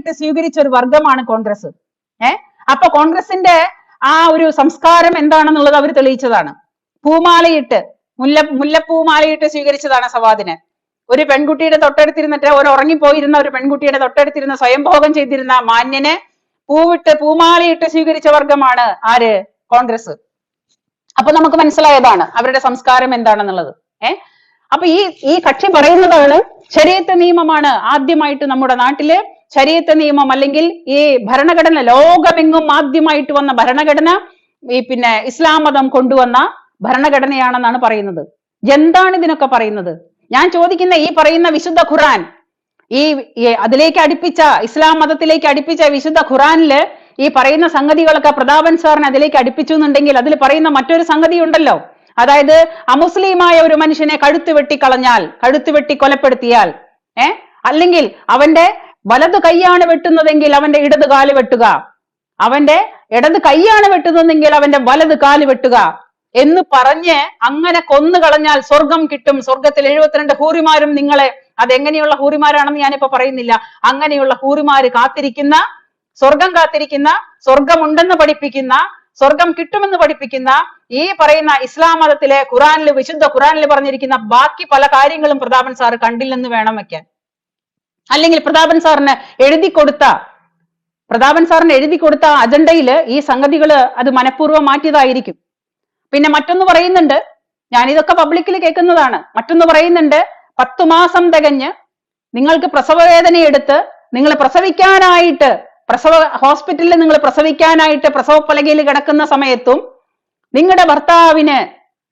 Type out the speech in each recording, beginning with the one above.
പൂമാലയിട്ട് സ്വീകരിച്ച ഒരു വർഗമാണ് കോൺഗ്രസ്. അപ്പൊ കോൺഗ്രസിന്റെ ആ ഒരു സംസ്കാരം എന്താണെന്നുള്ളത് അവർ തെളിയിച്ചതാണ്. പൂമാലയിട്ട് മുല്ലപ്പൂമാലയിട്ട് സ്വീകരിച്ചതാണ് സവാദിനെ. ഒരു പെൺകുട്ടിയുടെ തൊട്ടടുത്തിരുന്നിട്ട്, ഒരു ഉറങ്ങിപ്പോയിരുന്ന ഒരു പെൺകുട്ടിയുടെ തൊട്ടടുത്തിരുന്ന സ്വയംഭോഗം ചെയ്തിരുന്ന മാന്യനെ പൂമാലയിട്ട് സ്വീകരിച്ച വർഗമാണ് ആര്? കോൺഗ്രസ്. അപ്പൊ നമുക്ക് മനസ്സിലായതാണ് അവരുടെ സംസ്കാരം എന്താണെന്നുള്ളത്. അപ്പൊ ഈ കക്ഷി പറയുന്നതാണ് ശരീഅത്ത് നിയമമാണ് ആദ്യമായിട്ട് നമ്മുടെ നാട്ടില് ശരീഅത്ത് നിയമം, അല്ലെങ്കിൽ ഈ ഭരണഘടന, ലോകമെങ്ങും ആദ്യമായിട്ട് വന്ന ഭരണഘടന പിന്നെ ഇസ്ലാം മതം കൊണ്ടുവന്ന ഭരണഘടനയാണെന്നാണ് പറയുന്നത്. എന്താണ് ഇതിനൊക്കെ പറയുന്നത്? ഞാൻ ചോദിക്കുന്ന ഈ പറയുന്ന വിശുദ്ധ ഖുർആൻ, ഈ അതിലേക്ക് അടുപ്പിച്ച, ഇസ്ലാം മതത്തിലേക്ക് അടുപ്പിച്ച വിശുദ്ധ ഖുർആനില് ഈ പറയുന്ന സംഗതികളൊക്കെ പ്രതാപൻ സാറിന് അതിലേക്ക് അടുപ്പിച്ചു എന്നുണ്ടെങ്കിൽ അതിൽ പറയുന്ന മറ്റൊരു സംഗതി ഉണ്ടല്ലോ. അതായത് അമുസ്ലിമായ ഒരു മനുഷ്യനെ കഴുത്ത് വെട്ടി കൊലപ്പെടുത്തിയാൽ, അല്ലെങ്കിൽ അവന്റെ വലതു കൈയാണ് വെട്ടുന്നതെങ്കിൽ അവന്റെ ഇടത് കാല് വെട്ടുക, അവന്റെ ഇടത് കൈയാണ് വെട്ടുന്നതെങ്കിൽ അവന്റെ വലത് കാല് വെട്ടുക എന്ന് പറഞ്ഞ് അങ്ങനെ കൊന്നു കളഞ്ഞാൽ സ്വർഗം കിട്ടും, സ്വർഗത്തിൽ 72 ഹൂറിമാരും നിങ്ങളെ, അതെങ്ങനെയുള്ള ഹൂറിമാരാണെന്ന് ഞാനിപ്പോ പറയുന്നില്ല, അങ്ങനെയുള്ള ഹൂറിമാര് കാത്തിരിക്കുന്ന, സ്വർഗം കാത്തിരിക്കുന്ന, സ്വർഗമുണ്ടെന്ന് പഠിപ്പിക്കുന്ന, സ്വർഗം കിട്ടുമെന്ന് പഠിപ്പിക്കുന്ന ഈ പറയുന്ന ഇസ്ലാം മതത്തിലെ ഖുറാനിൽ, വിശുദ്ധ ഖുറാനിൽ പറഞ്ഞിരിക്കുന്ന ബാക്കി പല കാര്യങ്ങളും പ്രതാപൻ സാറ് കണ്ടില്ലെന്ന് വേണം വെക്കാൻ. അല്ലെങ്കിൽ പ്രതാപൻ സാറിന് എഴുതി കൊടുത്ത അജണ്ടയിൽ ഈ സംഗതികള് അത് മനഃപൂർവ്വം മാറ്റിയതായിരിക്കും. പിന്നെ മറ്റൊന്ന് പറയുന്നുണ്ട്, ഞാനിതൊക്കെ പബ്ലിക്കിൽ കേൾക്കുന്നതാണ്, മറ്റൊന്ന് പറയുന്നുണ്ട്, 10 മാസം തികഞ്ഞ് നിങ്ങൾക്ക് പ്രസവവേദന എടുത്ത് നിങ്ങൾ പ്രസവിക്കാനായിട്ട് ഹോസ്പിറ്റലിൽ നിങ്ങൾ പ്രസവിക്കാനായിട്ട് പ്രസവപ്പലകയിൽ കിടക്കുന്ന സമയത്തും നിങ്ങളുടെ ഭർത്താവിന്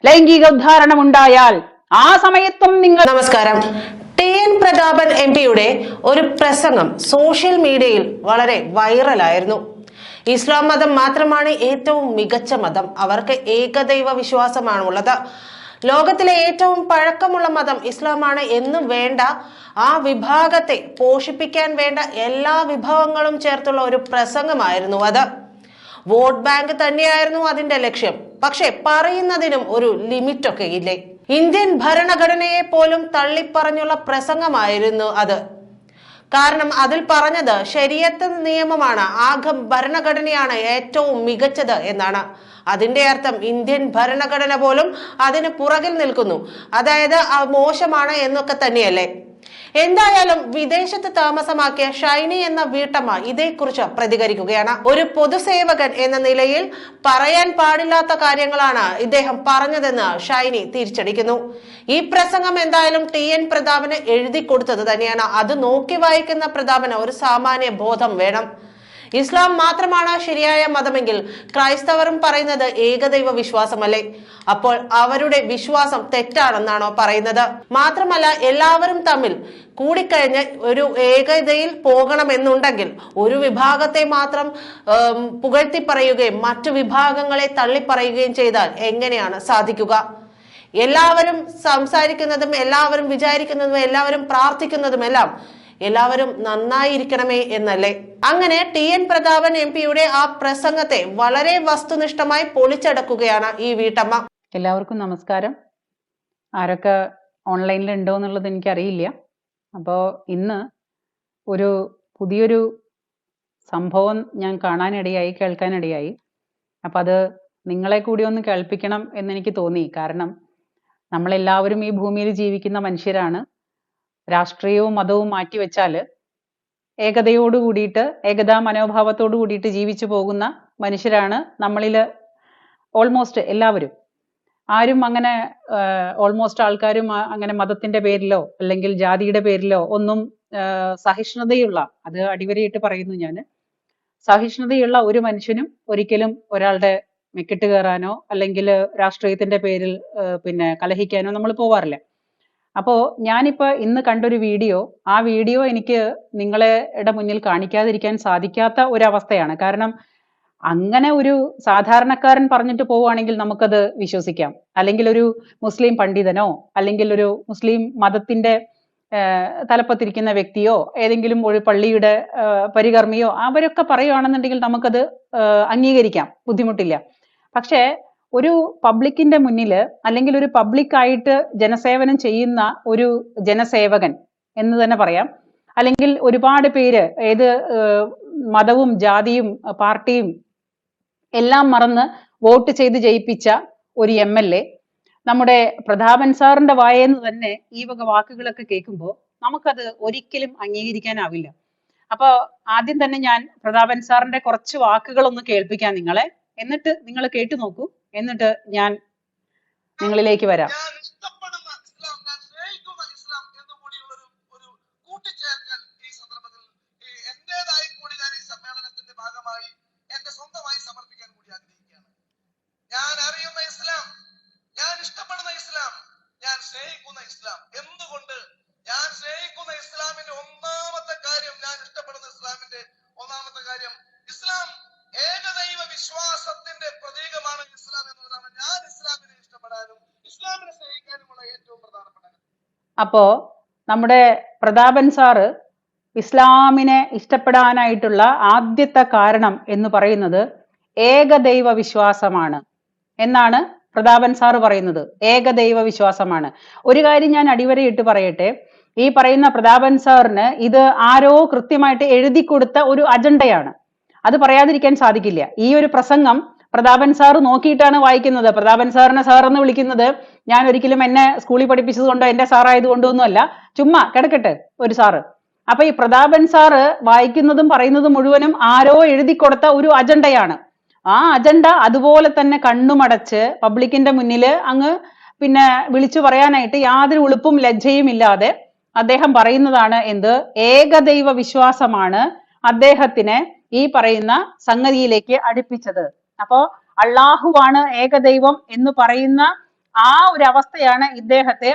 ലൈംഗിക ഉദ്ധാരണം ഉണ്ടായാൽ ആ സമയത്തും നിങ്ങൾ. നമസ്കാരം. TN പ്രതാപൻ MP-യുടെ ഒരു പ്രസംഗം സോഷ്യൽ മീഡിയയിൽ വളരെ വൈറലായിരുന്നു. ഇസ്ലാം മതം മാത്രമാണ് ഏറ്റവും മികച്ച മതം, അവർക്ക് ഏകദൈവ വിശ്വാസമാണുള്ളത്, ലോകത്തിലെ ഏറ്റവും പഴക്കമുള്ള മതം ഇസ്ലാമാണ് എന്നും വേണ്ട, ആ വിഭാഗത്തെ പോഷിപ്പിക്കാൻ വേണ്ട എല്ലാ വിഭവങ്ങളും ചേർത്തുള്ള ഒരു പ്രസംഗമായിരുന്നു അത്. വോട്ട് ബാങ്ക് തന്നെയായിരുന്നു അതിന്റെ ലക്ഷ്യം. പക്ഷെ പറയുന്നതിനും ഒരു ലിമിറ്റ് ഒക്കെ ഇല്ലേ? ഇന്ത്യൻ ഭരണഘടനയെ പോലും തള്ളിപ്പറഞ്ഞുള്ള പ്രസംഗമായിരുന്നു അത്. കാരണം അതിൽ പറഞ്ഞത് ശരീഅത്ത് നിയമമാണ്, ഭരണഘടനയാണ് ഏറ്റവും മികച്ചത് എന്നാണ്. അതിന്റെ അർത്ഥം ഇന്ത്യൻ ഭരണഘടന പോലും അതിന് പുറകിൽ നിൽക്കുന്നു, അതായത് മോശമാണ് എന്നൊക്കെ തന്നെയല്ലേ? എന്തായാലും വിദേശത്ത് താമസമാക്കിയ ഷൈനി എന്ന വീട്ടമ്മ ഇതേക്കുറിച്ച് പ്രതികരിക്കുകയാണ്. ഒരു പൊതുസേവകൻ എന്ന നിലയിൽ പറയാൻ പാടില്ലാത്ത കാര്യങ്ങളാണ് ഇദ്ദേഹം പറഞ്ഞതെന്ന് ഷൈനി തിരിച്ചടിക്കുന്നു. ഈ പ്രസംഗം എന്തായാലും TN പ്രതാപന് എഴുതി കൊടുത്തത് തന്നെയാണ്. അത് നോക്കി വായിക്കുന്ന പ്രതാപന് ഒരു സാമാന്യ ബോധം വേണം. ഇസ്ലാം മാത്രമാണ് ശരിയായ മതമെങ്കിൽ ക്രൈസ്തവരും പറയുന്നത് ഏകദൈവ വിശ്വാസമല്ലേ? അപ്പോൾ അവരുടെ വിശ്വാസം തെറ്റാണെന്നാണോ പറയുന്നത്? മാത്രമല്ല, എല്ലാവരും തമ്മിൽ കൂടിക്കഴിഞ്ഞ് ഒരു ഏകതയിൽ പോകണമെന്നുണ്ടെങ്കിൽ ഒരു വിഭാഗത്തെ മാത്രം പുകഴ്ത്തി പറയുകയും മറ്റു വിഭാഗങ്ങളെ തള്ളിപ്പറയുകയും ചെയ്താൽ എങ്ങനെയാണ് സാധിക്കുക? എല്ലാവരും സംസാരിക്കുന്നതും എല്ലാവരും വിചാരിക്കുന്നതും എല്ലാവരും പ്രാർത്ഥിക്കുന്നതുമെല്ലാം എല്ലാവരും നന്നായിരിക്കണമേ എന്നല്ലേ? അങ്ങനെ TN പ്രതാപൻ MP-യുടെ ആ പ്രസംഗത്തെ വളരെ വസ്തുനിഷ്ഠമായി പൊളിച്ചടക്കുകയാണ് ഈ വീട്ടമ്മ. എല്ലാവർക്കും നമസ്കാരം. ആരൊക്കെ ഓൺലൈനിൽ ഉണ്ടോ എന്നുള്ളത് എനിക്കറിയില്ല. അപ്പോൾ ഇന്ന് ഒരു പുതിയൊരു സംഭവം ഞാൻ കേൾക്കാനിടയായി. അപ്പം അത് നിങ്ങളെ കൂടി ഒന്ന് കേൾപ്പിക്കണം എന്നെനിക്ക് തോന്നി. കാരണം നമ്മളെല്ലാവരും ഈ ഭൂമിയിൽ ജീവിക്കുന്ന മനുഷ്യരാണ്. രാഷ്ട്രീയവും മതവും മാറ്റിവെച്ചാൽ ഏകതയോട് കൂടിയിട്ട്, ഏകതാ മനോഭാവത്തോടു കൂടിയിട്ട് ജീവിച്ചു പോകുന്ന മനുഷ്യരാണ് നമ്മളിൽ ഓൾമോസ്റ്റ് എല്ലാവരും. ആരും അങ്ങനെ ഓൾമോസ്റ്റ് ആൾക്കാരും അങ്ങനെ മതത്തിന്റെ പേരിലോ അല്ലെങ്കിൽ ജാതിയുടെ പേരിലോ ഒന്നും സഹിഷ്ണുതയുള്ള, അത് അടിവരയിട്ട് പറയുന്നു ഞാൻ, സഹിഷ്ണുതയുള്ള ഒരു മനുഷ്യനും ഒരിക്കലും ഒരാളുടെ മെക്കിട്ട് കയറാനോ അല്ലെങ്കിൽ രാഷ്ട്രീയത്തിന്റെ പേരിൽ പിന്നെ കലഹിക്കാനോ നമ്മൾ പോവാറില്ല. അപ്പോ ഞാനിപ്പോ ഇന്ന് കണ്ടൊരു വീഡിയോ, ആ വീഡിയോ എനിക്ക് നിങ്ങളുടെ മുന്നിൽ കാണിക്കാതിരിക്കാൻ സാധിക്കാത്ത ഒരവസ്ഥയാണ്. കാരണം അങ്ങനെ ഒരു സാധാരണക്കാരൻ പറഞ്ഞിട്ട് പോവുകയാണെങ്കിൽ നമുക്കത് വിശ്വസിക്കാം. അല്ലെങ്കിൽ ഒരു മുസ്ലിം പണ്ഡിതനോ അല്ലെങ്കിൽ ഒരു മുസ്ലിം മതത്തിന്റെ തലപ്പത്തിരിക്കുന്ന വ്യക്തിയോ ഏതെങ്കിലും ഒരു പള്ളിയുടെ പരികർമ്മിയോ അവരൊക്കെ പറയുകയാണെന്നുണ്ടെങ്കിൽ നമുക്കത് അംഗീകരിക്കാം, ബുദ്ധിമുട്ടില്ല. പക്ഷേ ഒരു പബ്ലിക്കിന്റെ മുന്നിൽ അല്ലെങ്കിൽ ഒരു പബ്ലിക്കായിട്ട് ജനസേവനം ചെയ്യുന്ന ഒരു ജനസേവകൻ എന്ന് തന്നെ പറയാം, അല്ലെങ്കിൽ ഒരുപാട് പേര് ഏത് മതവും ജാതിയും പാർട്ടിയും എല്ലാം മറന്ന് വോട്ട് ചെയ്ത് ജയിപ്പിച്ച ഒരു MLA നമ്മുടെ പ്രതാപൻ സാറിന്റെ വായെന്ന് തന്നെ ഈ വക വാക്കുകളൊക്കെ കേൾക്കുമ്പോൾ നമുക്കത് ഒരിക്കലും അംഗീകരിക്കാനാവില്ല. അപ്പൊ ആദ്യം തന്നെ ഞാൻ പ്രതാപൻ സാറിന്റെ കുറച്ച് വാക്കുകൾ ഒന്ന് കേൾപ്പിക്കാം നിങ്ങളെ, എന്നിട്ട് നിങ്ങൾ കേട്ടു നോക്കൂ, എന്നിട്ട് ഞാൻ നിങ്ങളിലേക്ക് വരാം. ഞാൻ അറിയുന്ന ഇസ്ലാം, ഞാൻ ഇഷ്ടപ്പെടുന്ന ഇസ്ലാം, ഞാൻ സ്നേഹിക്കുന്ന ഇസ്ലാം. എന്തുകൊണ്ട്? ഞാൻ സ്നേഹിക്കുന്ന ഇസ്ലാമിന്റെ ഒന്നാമത്തെ കാര്യം, ഞാൻ ഇഷ്ടപ്പെടുന്ന ഇസ്ലാമിന്റെ ഒന്നാമത്തെ കാര്യം, ഇസ്ലാം ഏകദൈവ വിശ്വാസത്തിന്റെ പ്രതീകമാണ് ഇസ്ലാം എന്നുള്ളതാണ്. ഞാൻ ഇസ്ലാമിനെ ഇഷ്ടപ്പെടാനും ഇസ്ലാമിനെ സ്നേഹിക്കാനുമുള്ള ഏറ്റവും പ്രധാനപ്പെട്ട. അപ്പോ നമ്മുടെ പ്രതാപൻ സാറ് ഇസ്ലാമിനെ ഇഷ്ടപ്പെടാനായിട്ടുള്ള ആദ്യത്തെ കാരണം എന്ന് പറയുന്നത് ഏകദൈവ വിശ്വാസമാണ് എന്നാണ് പ്രതാപൻ സാറ് പറയുന്നത്. ഏകദൈവ വിശ്വാസമാണ്. ഒരു കാര്യം ഞാൻ അടിവരയിട്ട് പറയട്ടെ, ഈ പറയുന്ന പ്രതാപൻ സാറിന് ഇത് ആരോ കൃത്യമായിട്ട് എഴുതി കൊടുത്ത ഒരു അജണ്ടയാണ്. അത് പറയാതിരിക്കാൻ സാധിക്കില്ല. ഈ ഒരു പ്രസംഗം പ്രതാപൻ സാറ് നോക്കിയിട്ടാണ് വായിക്കുന്നത്. പ്രതാപൻ സാറിനെ സാർ എന്ന് വിളിക്കുന്നത് ഞാൻ ഒരിക്കലും എന്നെ സ്കൂളിൽ പഠിപ്പിച്ചത് കൊണ്ടോ എന്റെ സാറായത് കൊണ്ടോ ഒന്നുമല്ല, ചുമ്മാ കിടക്കട്ടെ ഒരു സാറ്. അപ്പൊ ഈ പ്രതാപൻ സാറ് വായിക്കുന്നതും പറയുന്നതും മുഴുവനും ആരോ എഴുതി കൊടുത്ത ഒരു അജണ്ടയാണ്. ആ അജണ്ട അതുപോലെ തന്നെ കണ്ണുമടച്ച് പബ്ലിക്കിന്റെ മുന്നിൽ അങ്ങ് പിന്നെ വിളിച്ചു പറയാനായിട്ട് യാതൊരു ഉളുപ്പും ലജ്ജയും ഇല്ലാതെ അദ്ദേഹം പറയുന്നതാണ് എന്ത്? ഏകദൈവ വിശ്വാസമാണ് അദ്ദേഹത്തിനെ ഈ പറയുന്ന സംഗതിയിലേക്ക് അടുപ്പിച്ചത്. അപ്പോ അള്ളാഹുവാണ് ഏകദൈവം എന്ന് പറയുന്ന ആ ഒരു അവസ്ഥയാണ് ഇദ്ദേഹത്തെ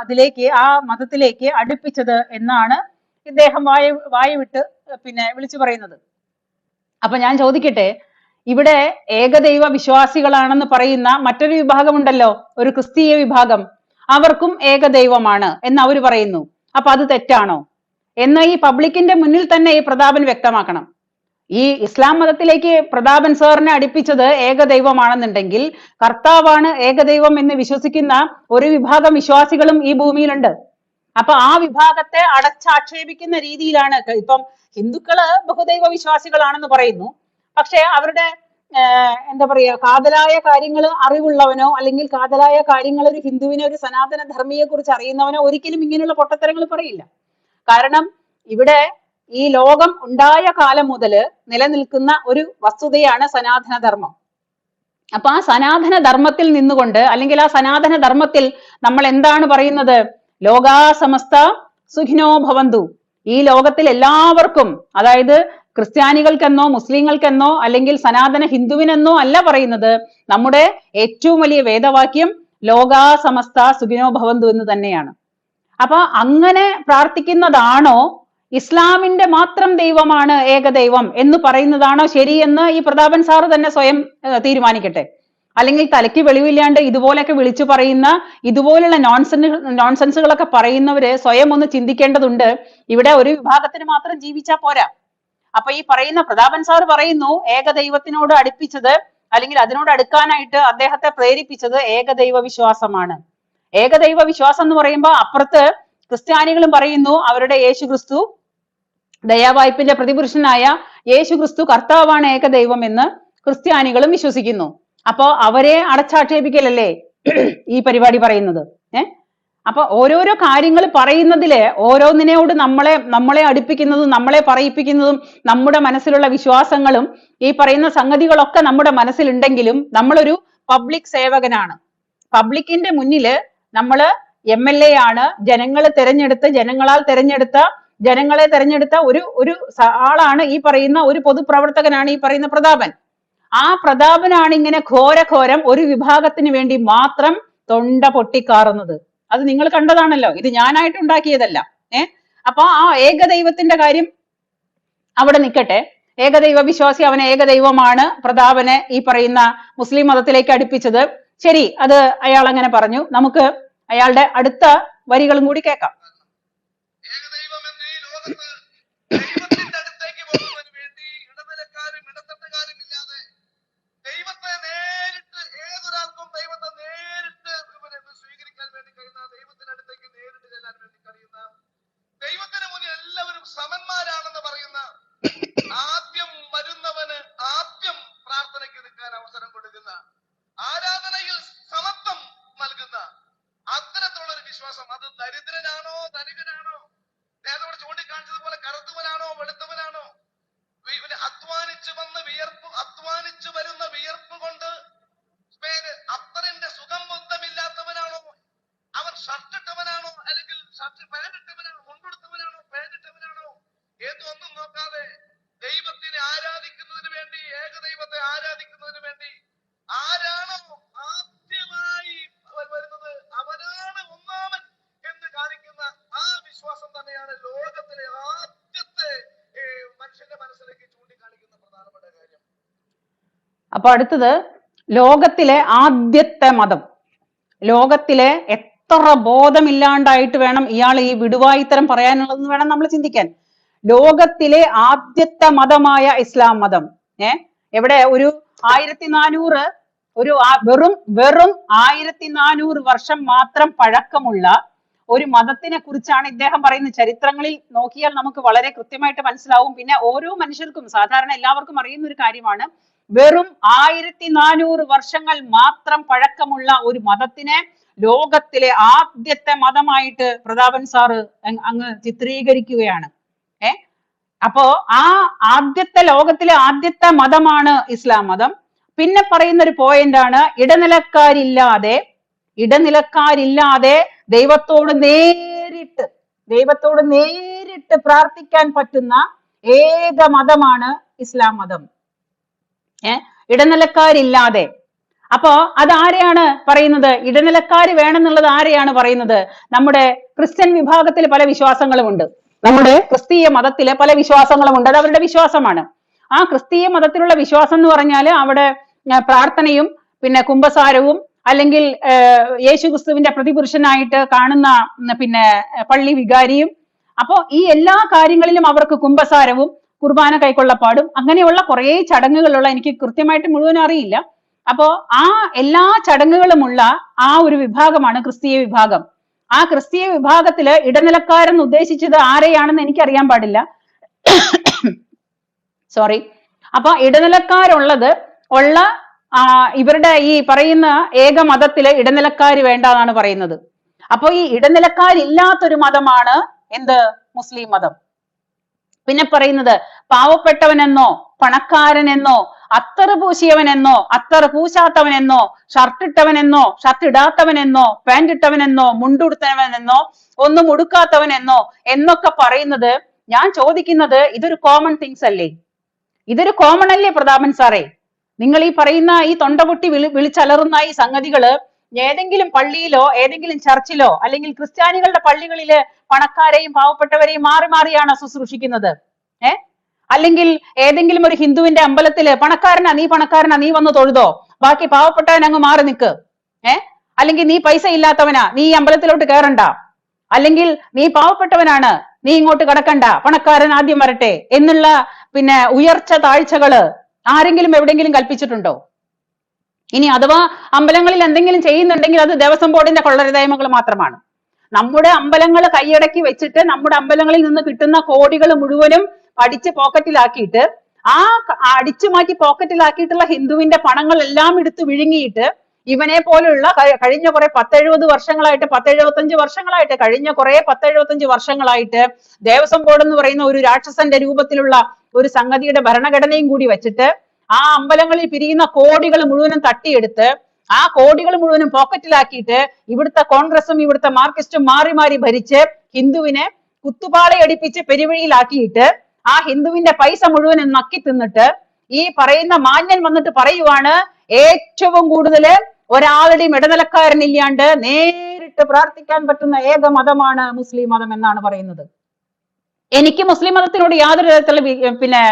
അതിലേക്ക്, ആ മതത്തിലേക്ക് അടുപ്പിച്ചത് എന്നാണ് ഇദ്ദേഹം വായുവിട്ട് പിന്നെ വിളിച്ചു പറയുന്നത്. അപ്പൊ ഞാൻ ചോദിക്കട്ടെ, ഇവിടെ ഏകദൈവ വിശ്വാസികളാണെന്ന് പറയുന്ന മറ്റൊരു വിഭാഗമുണ്ടല്ലോ, ഒരു ക്രിസ്തീയ വിഭാഗം, അവർക്കും ഏകദൈവമാണ് എന്ന് അവർ പറയുന്നു. അപ്പൊ അത് തെറ്റാണോ എന്ന് ഈ പബ്ലിക്കിന്റെ മുന്നിൽ തന്നെ ഈ പ്രതാപൻ വ്യക്തമാക്കണം. ഈ ഇസ്ലാം മതത്തിലേക്ക് പ്രതാപൻ സാറിനെ അടുപ്പിച്ചത് ഏകദൈവമാണെന്നുണ്ടെങ്കിൽ കർത്താവാണ് ഏകദൈവം എന്ന് വിശ്വസിക്കുന്ന ഒരു വിഭാഗം വിശ്വാസികളും ഈ ഭൂമിയിലുണ്ട്. അപ്പൊ ആ വിഭാഗത്തെ അടച്ചാക്ഷേപിക്കുന്ന രീതിയിലാണ് ഇപ്പം ഹിന്ദുക്കള് ബഹുദൈവ വിശ്വാസികളാണെന്ന് പറയുന്നു. പക്ഷെ അവരുടെ എന്താ പറയാ, കാതലായ കാര്യങ്ങൾ അറിവുള്ളവനോ അല്ലെങ്കിൽ കാതലായ കാര്യങ്ങൾ ഒരു ഹിന്ദുവിനെ, ഒരു സനാതന ധർമ്മിയെ കുറിച്ച് അറിയുന്നവനോ ഒരിക്കലും ഇങ്ങനെയുള്ള പൊട്ടത്തരങ്ങൾ പറയില്ല. കാരണം ഇവിടെ ഈ ലോകം ഉണ്ടായ കാലം മുതൽ നിലനിൽക്കുന്ന ഒരു വസ്തുതയാണ് സനാതന ധർമ്മം. അപ്പൊ ആ സനാതന ധർമ്മത്തിൽ നിന്നുകൊണ്ട്, അല്ലെങ്കിൽ ആ സനാതന ധർമ്മത്തിൽ നമ്മൾ എന്താണ് പറയുന്നത്? ലോകാ സമസ്ത സുഖിനോ ഭവന്തു. ഈ ലോകത്തിൽ എല്ലാവർക്കും, അതായത് ക്രിസ്ത്യാനികൾക്കെന്നോ മുസ്ലിങ്ങൾക്കെന്നോ അല്ലെങ്കിൽ സനാതന ഹിന്ദുവിനെന്നോ അല്ല പറയുന്നത്. നമ്മുടെ ഏറ്റവും വലിയ വേദവാക്യം ലോകാ സമസ്ത സുഖിനോ ഭവന്തു എന്ന് തന്നെയാണ്. അപ്പൊ അങ്ങനെ പ്രാർത്ഥിക്കുന്നതാണോ ഇസ്ലാമിന്റെ മാത്രം ദൈവമാണ് ഏകദൈവം എന്ന് പറയുന്നതാണോ ശരിയെന്ന് ഈ പ്രതാപൻ സാറ് തന്നെ സ്വയം തീരുമാനിക്കട്ടെ. അല്ലെങ്കിൽ തലയ്ക്ക് വെളിവില്ലാണ്ട് ഇതുപോലൊക്കെ വിളിച്ചു പറയുന്ന, ഇതുപോലുള്ള നോൺസെൻസുകളൊക്കെ പറയുന്നവര് സ്വയം ഒന്ന് ചിന്തിക്കേണ്ടതുണ്ട്. ഇവിടെ ഒരു വിഭാഗത്തിന് മാത്രം ജീവിച്ചാൽ പോരാ. അപ്പൊ ഈ പറയുന്ന പ്രതാപൻ സാറ് പറയുന്നു ഏകദൈവത്തിനോട് അടുപ്പിച്ചത്, അല്ലെങ്കിൽ അതിനോട് അടുക്കാനായിട്ട് അദ്ദേഹത്തെ പ്രേരിപ്പിച്ചത് ഏകദൈവ വിശ്വാസമാണ്. ഏകദൈവ വിശ്വാസം എന്ന് പറയുമ്പോൾ അപ്പുറത്ത് ക്രിസ്ത്യാനികളും പറയുന്നു അവരുടെ യേശു ക്രിസ്തു, ദയാവായ്പിന്റെ പ്രതിപുരുഷനായ യേശു ക്രിസ്തു കർത്താവാണ് ഏകദൈവം എന്ന് ക്രിസ്ത്യാനികളും വിശ്വസിക്കുന്നു. അപ്പോ അവരെ അടച്ചാക്ഷേപിക്കലല്ലേ ഈ പരിപാടി പറയുന്നത്? അപ്പൊ ഓരോരോ കാര്യങ്ങൾ പറയുന്നതില് ഓരോന്നിനോട് നമ്മളെ അടുപ്പിക്കുന്നതും നമ്മളെ പറയിപ്പിക്കുന്നതും നമ്മുടെ മനസ്സിലുള്ള വിശ്വാസങ്ങളും ഈ പറയുന്ന സംഗതികളൊക്കെ നമ്മുടെ മനസ്സിലുണ്ടെങ്കിലും നമ്മളൊരു പബ്ലിക് സേവകനാണ്. പബ്ലിക്കിന്റെ മുന്നില് നമ്മള് MLA ആണ്, ജനങ്ങളെ തെരഞ്ഞെടുത്ത ഒരു ആളാണ് ഈ പറയുന്ന, ഒരു പൊതുപ്രവർത്തകനാണ് ഈ പറയുന്ന പ്രതാപൻ. ആ പ്രതാപനാണ് ഇങ്ങനെ ഘോരം ഒരു വിഭാഗത്തിന് വേണ്ടി മാത്രം തൊണ്ട പൊട്ടിക്കാറുന്നത്. അത് നിങ്ങൾ കണ്ടതാണല്ലോ, ഇത് ഞാനായിട്ട് ഉണ്ടാക്കിയതല്ല. അപ്പൊ ആ ഏകദൈവത്തിന്റെ കാര്യം അവിടെ നിൽക്കട്ടെ. ഏകദൈവ വിശ്വാസി, അവൻ ഏകദൈവമാണ് പ്രതാപനെ ഈ പറയുന്ന മുസ്ലിം മതത്തിലേക്ക് അടുപ്പിച്ചത്. ശരി, അത് അയാൾ അങ്ങനെ പറഞ്ഞു. നമുക്ക് അയാളുടെ അടുത്ത വരികളും കൂടി കേൾക്കാം. ദൈവത്തിന് മുന്നിൽ അപ്പൊ അടുത്തത് ലോകത്തിലെ ആദ്യത്തെ മതം. ലോകത്തിലെ എത്ര ബോധമില്ലാണ്ടായിട്ട് വേണം ഇയാൾ ഈ വിടുവായിത്തരം പറയാനുള്ളതെന്ന് വേണം നമ്മൾ ചിന്തിക്കാൻ. ലോകത്തിലെ ആദ്യത്തെ മതമായ ഇസ്ലാം മതം. എവിടെ ഒരു 1400 വെറും 1400 വർഷം മാത്രം പഴക്കമുള്ള ഒരു മതത്തിനെ കുറിച്ചാണ് ഇദ്ദേഹം പറയുന്നത്. ചരിത്രങ്ങളിൽ നോക്കിയാൽ നമുക്ക് വളരെ കൃത്യമായിട്ട് മനസ്സിലാവും. പിന്നെ ഓരോ മനുഷ്യർക്കും സാധാരണ എല്ലാവർക്കും അറിയുന്ന ഒരു കാര്യമാണ്, വെറും 1400 വർഷങ്ങൾ മാത്രം പഴക്കമുള്ള ഒരു മതത്തിനെ ലോകത്തിലെ ആദ്യത്തെ മതമായിട്ട് പ്രതാപൻ സാറ് അങ്ങ് ചിത്രീകരിക്കുകയാണ്. അപ്പോ ആ ലോകത്തിലെ ആദ്യത്തെ മതമാണ് ഇസ്ലാം മതം. പിന്നെ പറയുന്ന ഒരു പോയിന്റ് ആണ്, ഇടനിലക്കാരില്ലാതെ ദൈവത്തോട് നേരിട്ട് പ്രാർത്ഥിക്കാൻ പറ്റുന്ന ഏക മതമാണ് ഇസ്ലാം മതം. ഇടനിലക്കാരില്ലാതെ. അപ്പോ അതാരെയാണ് പറയുന്നത്? ഇടനിലക്കാര് വേണമെന്നുള്ളത് ആരെയാണ് പറയുന്നത്? നമ്മുടെ ക്രിസ്ത്യൻ വിഭാഗത്തിൽ പല വിശ്വാസങ്ങളുമുണ്ട്, നമ്മുടെ ക്രിസ്തീയ മതത്തിലെ പല വിശ്വാസങ്ങളുമുണ്ട്. അത് അവരുടെ വിശ്വാസമാണ്. ആ ക്രിസ്തീയ മതത്തിലുള്ള വിശ്വാസം എന്ന് പറഞ്ഞാൽ അവിടെ പ്രാർത്ഥനയും പിന്നെ കുംഭസാരവും അല്ലെങ്കിൽ യേശു ക്രിസ്തുവിന്റെ പ്രതിപുരുഷനായിട്ട് കാണുന്ന പിന്നെ പള്ളി വികാരിയും, അപ്പോ ഈ എല്ലാ കാര്യങ്ങളിലും അവർക്ക് കുംഭസാരവും കുർബാന കൈക്കൊള്ളപ്പാടും അങ്ങനെയുള്ള കുറെ ചടങ്ങുകളുള്ള, എനിക്ക് കൃത്യമായിട്ട് മുഴുവൻ അറിയില്ല. അപ്പോ ആ എല്ലാ ചടങ്ങുകളുമുള്ള ആ ഒരു വിഭാഗമാണ് ക്രിസ്തീയ വിഭാഗം. ആ ക്രിസ്തീയ വിഭാഗത്തില് ഇടനിലക്കാരെന്ന് ഉദ്ദേശിച്ചത് ആരെയാണെന്ന് എനിക്കറിയാൻ പാടില്ല, സോറി. അപ്പൊ ഇടനിലക്കാരുള്ള ഇവരുടെ ഈ പറയുന്ന ഏക മതത്തില് ഇടനിലക്കാര് വേണ്ടെന്നാണ് പറയുന്നത്. അപ്പൊ ഈ ഇടനിലക്കാരില്ലാത്തൊരു മതമാണ് എന്ത്? മുസ്ലിം മതം. പിന്നെ പറയുന്നത് പാവപ്പെട്ടവനെന്നോ പണക്കാരനെന്നോ അത്തറ് പൂശിയവനെന്നോ അത്തറ് പൂശാത്തവനെന്നോ ഷർട്ടിട്ടവനെന്നോ ഷർട്ടിടാത്തവനെന്നോ പാൻറിട്ടവനെന്നോ മുണ്ടുടുത്തവനെന്നോ ഒന്നും ഉടുക്കാത്തവനെന്നോ എന്നൊക്കെ പറയുന്നത്, ഞാൻ ചോദിക്കുന്നത്, ഇതൊരു കോമൺ തിങ്സ് അല്ലേ? ഇതൊരു കോമൺ അല്ലേ പ്രതാപൻ സാറേ? നിങ്ങൾ ഈ പറയുന്ന ഈ തൊണ്ടപൊട്ടി വിളിച്ചലറുന്ന ഈ സംഗതികള് ഏതെങ്കിലും പള്ളിയിലോ ഏതെങ്കിലും ചർച്ചിലോ അല്ലെങ്കിൽ ക്രിസ്ത്യാനികളുടെ പള്ളികളില് പണക്കാരെയും പാവപ്പെട്ടവരെയും മാറി മാറിയാണ് ശുശ്രൂഷിക്കുന്നത്. അല്ലെങ്കിൽ ഏതെങ്കിലും ഒരു ഹിന്ദുവിന്റെ അമ്പലത്തില് പണക്കാരനാ നീ വന്ന് തൊഴുതോ, ബാക്കി പാവപ്പെട്ടവൻ അങ്ങ് മാറി നിക്ക്. അല്ലെങ്കിൽ നീ പൈസ ഇല്ലാത്തവനാ, നീ ഈ അമ്പലത്തിലോട്ട് കയറണ്ട. അല്ലെങ്കിൽ നീ പാവപ്പെട്ടവനാണ്, നീ ഇങ്ങോട്ട് കടക്കണ്ട, പണക്കാരൻ ആദ്യം വരട്ടെ എന്നുള്ള പിന്നെ ഉയർച്ച താഴ്ചകള് ആരെങ്കിലും എവിടെയെങ്കിലും കൽപ്പിച്ചിട്ടുണ്ടോ? ഇനി അഥവാ അമ്പലങ്ങളിൽ എന്തെങ്കിലും ചെയ്യുന്നുണ്ടെങ്കിൽ അത് ദേവസ്വം ബോർഡിന്റെ കൊള്ളരുതായ്മകൾ മാത്രമാണ്. നമ്മുടെ അമ്പലങ്ങൾ കൈയടക്കി വെച്ചിട്ട് നമ്മുടെ അമ്പലങ്ങളിൽ നിന്ന് കിട്ടുന്ന കോടികൾ മുഴുവനും അടിച്ച് പോക്കറ്റിലാക്കിയിട്ട്, ആ അടിച്ചു മാറ്റി പോക്കറ്റിലാക്കിയിട്ടുള്ള ഹിന്ദുവിന്റെ പണങ്ങളെല്ലാം എടുത്ത് വിഴുങ്ങിയിട്ട് ഇവനെ പോലുള്ള കഴിഞ്ഞ കുറെ 10-70 വർഷങ്ങളായിട്ട് 10-75 വർഷങ്ങളായിട്ട് കഴിഞ്ഞ കുറെ 10-75 വർഷങ്ങളായിട്ട് ദേവസ്വം ബോർഡ് എന്ന് പറയുന്ന ഒരു രാക്ഷസന്റെ രൂപത്തിലുള്ള ഒരു സംഗതിയുടെ ഭരണഘടനയും കൂടി വെച്ചിട്ട് ആ അമ്പലങ്ങളിൽ പിരിയുന്ന കോടികൾ മുഴുവനും തട്ടിയെടുത്ത് ആ കോടികൾ മുഴുവനും പോക്കറ്റിലാക്കിയിട്ട് ഇവിടുത്തെ കോൺഗ്രസും ഇവിടുത്തെ മാർക്സിസ്റ്റും മാറി മാറി ഭരിച്ച് ഹിന്ദുവിനെ കുത്തുപാളയടിപ്പിച്ച് പെരുവഴിയിലാക്കിയിട്ട് ആ ഹിന്ദുവിന്റെ പൈസ മുഴുവനും നക്കി തിന്നിട്ട് ഈ പറയുന്ന മാന്യൻ വന്നിട്ട് പറയുവാണ്, ഏറ്റവും കൂടുതൽ ഒരാളുടെയും ഇടനിലക്കാരനില്ലാണ്ട് നേരിട്ട് പ്രാർത്ഥിക്കാൻ പറ്റുന്ന ഏക മതമാണ് മുസ്ലിം മതം എന്നാണ് പറയുന്നത്. എനിക്ക് മുസ്ലിം മതത്തിനോട് യാതൊരു തരത്തിലുള്ള പിന്നെ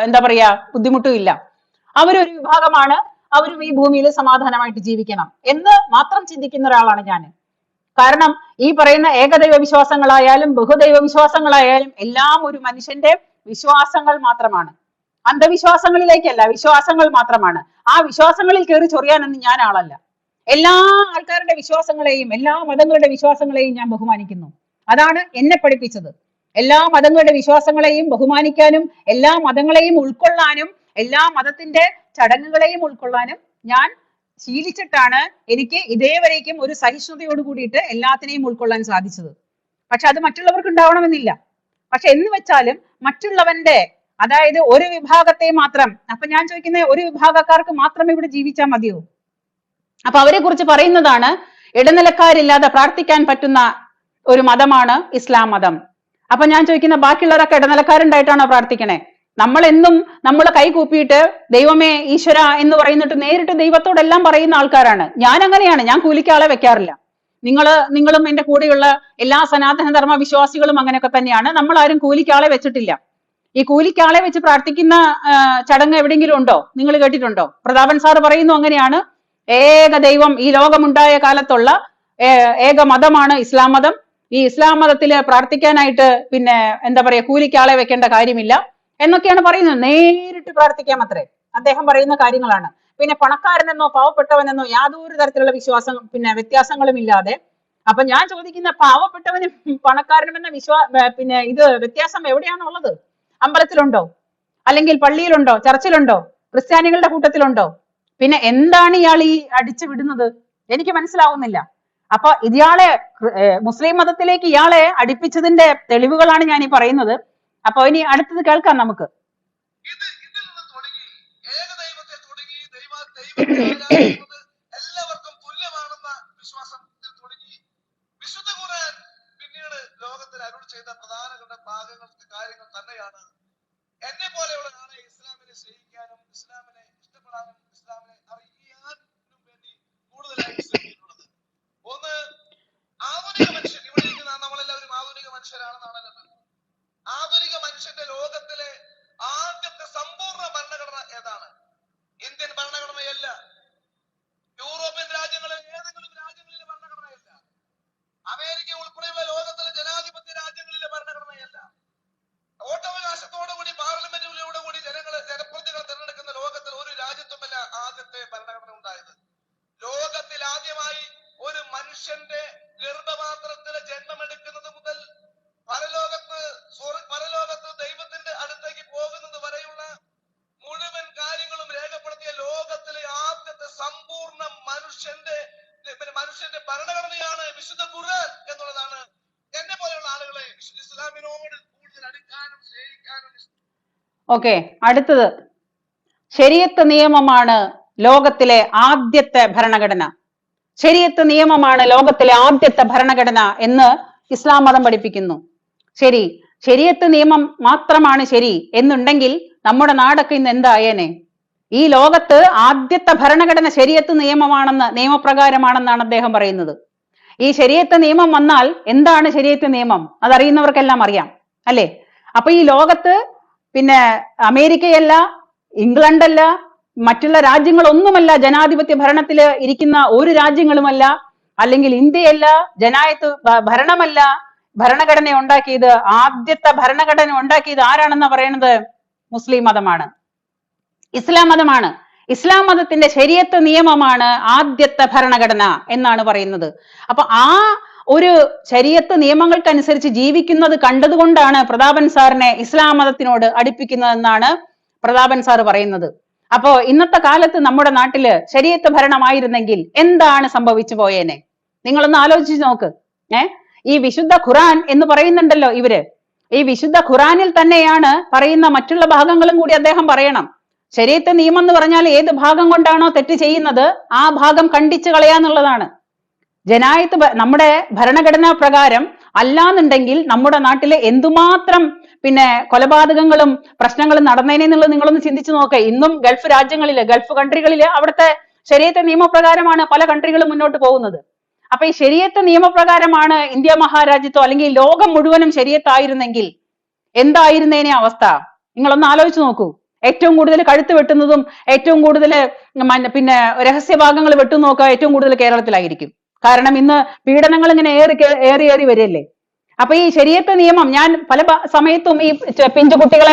എന്താ പറയാ ബുദ്ധിമുട്ടും ഇല്ല. അവരൊരു വിഭാഗമാണ്, അവരും ഈ ഭൂമിയിൽ സമാധാനമായിട്ട് ജീവിക്കണം എന്ന് മാത്രം ചിന്തിക്കുന്ന ഒരാളാണ് ഞാൻ. കാരണം ഈ പറയുന്ന ഏകദൈവ വിശ്വാസങ്ങളായാലും ബഹുദൈവ വിശ്വാസങ്ങളായാലും എല്ലാം ഒരു മനുഷ്യന്റെ വിശ്വാസങ്ങൾ മാത്രമാണ്, അന്ധവിശ്വാസങ്ങളിലേക്കല്ല, വിശ്വാസങ്ങൾ മാത്രമാണ്. ആ വിശ്വാസങ്ങളിൽ കയറി ചൊറിയാനൊന്നും ഞാൻ ആളല്ല. എല്ലാ ആൾക്കാരുടെ വിശ്വാസങ്ങളെയും എല്ലാ മതങ്ങളുടെ വിശ്വാസങ്ങളെയും ഞാൻ ബഹുമാനിക്കുന്നു. അതാണ് എന്നെ പഠിപ്പിച്ചത്. എല്ലാ മതങ്ങളുടെ വിശ്വാസങ്ങളെയും ബഹുമാനിക്കാനും എല്ലാ മതങ്ങളെയും ഉൾക്കൊള്ളാനും എല്ലാ മതത്തിന്റെ ചടങ്ങുകളെയും ഉൾക്കൊള്ളാനും ഞാൻ ശീലിച്ചിട്ടാണ് എനിക്ക് ഇതേവരേക്കും ഒരു സഹിഷ്ണുതയോട് കൂടിയിട്ട് എല്ലാത്തിനെയും ഉൾക്കൊള്ളാൻ സാധിച്ചത്. പക്ഷെ അത് മറ്റുള്ളവർക്ക് ഉണ്ടാവണമെന്നില്ല. പക്ഷെ എന്ന് വെച്ചാലും മറ്റുള്ളവന്റെ, അതായത് ഒരു വിഭാഗത്തെ മാത്രം, അപ്പൊ ഞാൻ ചോദിക്കുന്നത് ഒരു വിഭാഗക്കാർക്ക് മാത്രം ഇവിടെ ജീവിച്ചാൽ മതിയോ? അപ്പൊ അവരെ കുറിച്ച് പറയുന്നതാണ്, ഇടനിലക്കാരില്ലാതെ പ്രാർത്ഥിക്കാൻ പറ്റുന്ന ഒരു മതമാണ് ഇസ്ലാം മതം. അപ്പൊ ഞാൻ ചോദിക്കുന്ന, ബാക്കിയുള്ളവരൊക്കെ ഇടനിലക്കാരുണ്ടായിട്ടാണോ പ്രാർത്ഥിക്കണേ? നമ്മൾ കൈ കൂപ്പിയിട്ട് ദൈവമേ ഈശ്വര എന്ന് പറയുന്നിട്ട് നേരിട്ട് ദൈവത്തോടെല്ലാം പറയുന്ന ആൾക്കാരാണ്. ഞാൻ അങ്ങനെയാണ്, ഞാൻ കൂലിക്ക് ആളെ വെക്കാറില്ല. നിങ്ങളും എന്റെ കൂടെയുള്ള എല്ലാ സനാതന ധർമ്മ വിശ്വാസികളും അങ്ങനെയൊക്കെ തന്നെയാണ്. നമ്മൾ ആരും കൂലിക്ക് ആളെ വെച്ചിട്ടില്ല. ഈ കൂലിക്കാളെ വെച്ച് പ്രാർത്ഥിക്കുന്ന ചടങ്ങ് എവിടെയെങ്കിലും ഉണ്ടോ? നിങ്ങൾ കേട്ടിട്ടുണ്ടോ? പ്രതാപൻ സാർ പറയുന്നു അങ്ങനെയാണ്. ഏക ദൈവം ഈ ലോകമുണ്ടായ കാലത്തുള്ള ഏക മതമാണ് ഇസ്ലാം മതം. ഈ ഇസ്ലാം മതത്തില് പ്രാർത്ഥിക്കാനായിട്ട് പിന്നെ എന്താ പറയാ, കൂലിക്കാളെ വെക്കേണ്ട കാര്യമില്ല എന്നൊക്കെയാണ് പറയുന്നത്. നേരിട്ട് പ്രാർത്ഥിക്കാം അത്രേ അദ്ദേഹം പറയുന്ന കാര്യങ്ങളാണ്. പിന്നെ പണക്കാരനെന്നോ പാവപ്പെട്ടവനെന്നോ യാതൊരു തരത്തിലുള്ള വ്യത്യാസങ്ങളും ഇല്ലാതെ. അപ്പൊ ഞാൻ ചോദിക്കുന്ന, പാവപ്പെട്ടവനും പണക്കാരനും എന്ന ഇത് വ്യത്യാസം എവിടെയാണുള്ളത്? അമ്പലത്തിലുണ്ടോ? അല്ലെങ്കിൽ പള്ളിയിലുണ്ടോ? ചർച്ചിലുണ്ടോ? ക്രിസ്ത്യാനികളുടെ കൂട്ടത്തിലുണ്ടോ? പിന്നെ എന്താണ് ഇയാൾ ഈ അടിച്ചു വിടുന്നത്? എനിക്ക് മനസ്സിലാവുന്നില്ല. അപ്പൊ ഇയാളെ മുസ്ലിം മതത്തിലേക്ക് ഇയാളെ അടുപ്പിച്ചതിന്റെ തെളിവുകളാണ് ഞാൻ ഈ പറയുന്നത്. അപ്പൊ ഇനി അടുത്തത് കേൾക്കാം നമുക്ക്. എല്ലാവർക്കും തുല്യമാണെന്ന വിശ്വാസത്തിൽ തുടങ്ങി വിശുദ്ധ ഖുർആൻ പിന്നീട് ലോകത്തിൽ അരുൾ ചെയ്ത പ്രധാനപ്പെട്ട കാര്യങ്ങൾ തന്നെയാണ് എന്നെ പോലെയുള്ള ആളെ ഇസ്ലാമിനെ സ്നേഹിക്കാനും ഇസ്ലാമിനെ ഇഷ്ടപ്പെടാനും ഇസ്ലാമിനെ അറിയാനും വേണ്ടി കൂടുതലായി ശ്രമിച്ചിട്ടുള്ളത്. ഒന്ന്, ആധുനിക മനുഷ്യൻ. ഇവിടെ ഇരിക്കുന്ന നമ്മളെല്ലാവരും ആധുനിക മനുഷ്യരാണെന്നാണല്ലോ. ആധുനിക മനുഷ്യന്റെ ലോകത്തിലെ ആദ്യത്തെ സമ്പൂർണ്ണ ഭരണഘടന ഏതാണ്? ഇന്ത്യൻ ഭരണഘടനയല്ല, യൂറോപ്യൻ രാജ്യങ്ങളിലെ ഏതെങ്കിലും രാജ്യങ്ങളിലെ ഭരണഘടനയല്ല, അമേരിക്ക ഉൾപ്പെടെയുള്ള ലോകത്തിലെ ജനാധിപത്യ രാജ്യങ്ങളിലെ ഭരണഘടനയല്ല, വോട്ടവകാശത്തോടുകൂടി പാർലമെന്റിലൂടെ കൂടി ജനപ്രതിനിധികളെ തിരഞ്ഞെടുക്കുന്ന ലോകത്തിൽ ഒരു രാജ്യത്തുമല്ല ആദ്യത്തെ ഭരണഘടന ഉണ്ടായത്. ലോകത്തിൽ ആദ്യമായി ഒരു മനുഷ്യന്റെ ഗർഭപാത്രത്തിലെ ജന്മമെടുക്കുന്നത് മുതൽ പരലോകത്ത് ദൈവത്തിന്റെ അടുത്തേക്ക് പോകുന്നത് വരെയുള്ള മുഴുവൻ കാര്യങ്ങളും രേഖപ്പെടുത്തിയ ലോകത്തിലെ ആദ്യത്തെ സമ്പൂർണ്ണ മനുഷ്യന്റെ ഭരണഘടനയാണ് വിശുദ്ധ ഖുർആൻ എന്നുള്ളതാണ് എന്നെ പോലെയുള്ള ആളുകളെ ഇസ്ലാമിനോട് കൂടുതൽ അടുക്കാനും സ്നേഹിക്കാനും. ഓക്കെ, അടുത്തത് ശരീഅത്ത് നിയമമാണ് ലോകത്തിലെ ആദ്യത്തെ ഭരണഘടന. ശരീഅത്ത് നിയമമാണ് ലോകത്തിലെ ആദ്യത്തെ ഭരണഘടന എന്ന് ഇസ്ലാം മതം പഠിപ്പിക്കുന്നു. ശരി, ശരീഅത്ത് നിയമം മാത്രമാണ് ശരി എന്നുണ്ടെങ്കിൽ നമ്മുടെ നാടൊക്കെ ഇന്ന് എന്തായേനെ? ഈ ലോകത്ത് ആദ്യത്തെ ഭരണഘടന ശരീഅത്ത് നിയമപ്രകാരമാണെന്നാണ് അദ്ദേഹം പറയുന്നത്. ഈ ശരീഅത്ത് നിയമം വന്നാൽ എന്താണ് ശരീഅത്ത് നിയമം? അതറിയുന്നവർക്കെല്ലാം അറിയാം അല്ലെ? അപ്പൊ ഈ ലോകത്ത് പിന്നെ അമേരിക്കയല്ല, ഇംഗ്ലണ്ടല്ല, മറ്റുള്ള രാജ്യങ്ങളൊന്നുമല്ല, ജനാധിപത്യ ഭരണത്തിൽ ഇരിക്കുന്ന ഒരു രാജ്യങ്ങളുമല്ല, അല്ലെങ്കിൽ ഇന്ത്യയല്ല, ഭരണമല്ല ഭരണഘടന ഉണ്ടാക്കിയത്. ആദ്യത്തെ ഭരണഘടന ഉണ്ടാക്കിയത് ആരാണെന്ന് പറയുന്നത് മുസ്ലിം മതമാണ്, ഇസ്ലാം മതമാണ്. ഇസ്ലാം മതത്തിന്റെ ശരീഅത്ത് നിയമമാണ് ആദ്യത്തെ ഭരണഘടന എന്നാണ് പറയുന്നത്. അപ്പൊ ആ ഒരു ശരീഅത്ത് നിയമങ്ങൾക്കനുസരിച്ച് ജീവിക്കുന്നത് കണ്ടതുകൊണ്ടാണ് പ്രതാപൻ സാറിനെ ഇസ്ലാം മതത്തിനോട് അടുപ്പിക്കുന്നതെന്നാണ് പ്രതാപൻ സാർ പറയുന്നത്. അപ്പോ ഇന്നത്തെ കാലത്ത് നമ്മുടെ നാട്ടില് ശരീഅത്ത് ഭരണമായിരുന്നെങ്കിൽ എന്താണ് സംഭവിച്ചു പോയേനെ? നിങ്ങളൊന്ന് ആലോചിച്ച് നോക്ക്. ഈ വിശുദ്ധ ഖുർആൻ എന്ന് പറയുന്നുണ്ടല്ലോ ഇവര്. ഈ വിശുദ്ധ ഖുർആനിൽ തന്നെയാണ് പറയുന്ന മറ്റുള്ള ഭാഗങ്ങളും കൂടി അദ്ദേഹം പറയണം. ശരീഅത്ത് നിയമം എന്ന് പറഞ്ഞാൽ ഏത് ഭാഗം കൊണ്ടാണോ തെറ്റ് ചെയ്യുന്നത് ആ ഭാഗം കണ്ടിച്ചു കളയാന്നുള്ളതാണ്. നമ്മുടെ ഭരണഘടനാ പ്രകാരം അല്ലാന്നുണ്ടെങ്കിൽ നമ്മുടെ നാട്ടില് എന്തുമാത്രം കൊലപാതകങ്ങളും പ്രശ്നങ്ങളും നടന്നേനെന്നുള്ളത് നിങ്ങളൊന്ന് ചിന്തിച്ചു നോക്കുക. ഇന്നും ഗൾഫ് കൺട്രികളില് അവിടുത്തെ ശരീഅത്ത് നിയമപ്രകാരമാണ് പല കൺട്രികളും മുന്നോട്ട് പോകുന്നത്. അപ്പൊ ഈ ശരീഅത്ത് നിയമപ്രകാരമാണ് ഇന്ത്യ മഹാരാജ്യത്തോ അല്ലെങ്കിൽ ലോകം മുഴുവനും ശരീഅത്തായിരുന്നെങ്കിൽ എന്തായിരുന്നേനെ അവസ്ഥ? നിങ്ങളൊന്ന് ആലോചിച്ച് നോക്കൂ. ഏറ്റവും കൂടുതൽ കഴുത്ത് വെട്ടുന്നതും ഏറ്റവും കൂടുതൽ രഹസ്യഭാഗങ്ങൾ വെട്ടുന്നതൊക്കെ ഏറ്റവും കൂടുതൽ കേരളത്തിലായിരിക്കും. കാരണം ഇന്ന് പീഡനങ്ങൾ ഇങ്ങനെ ഏറി വരില്ലേ. അപ്പൊ ഈ ശരീഅത്ത് നിയമം ഞാൻ പല സമയത്തും ഈ പിഞ്ചുകുട്ടികളെ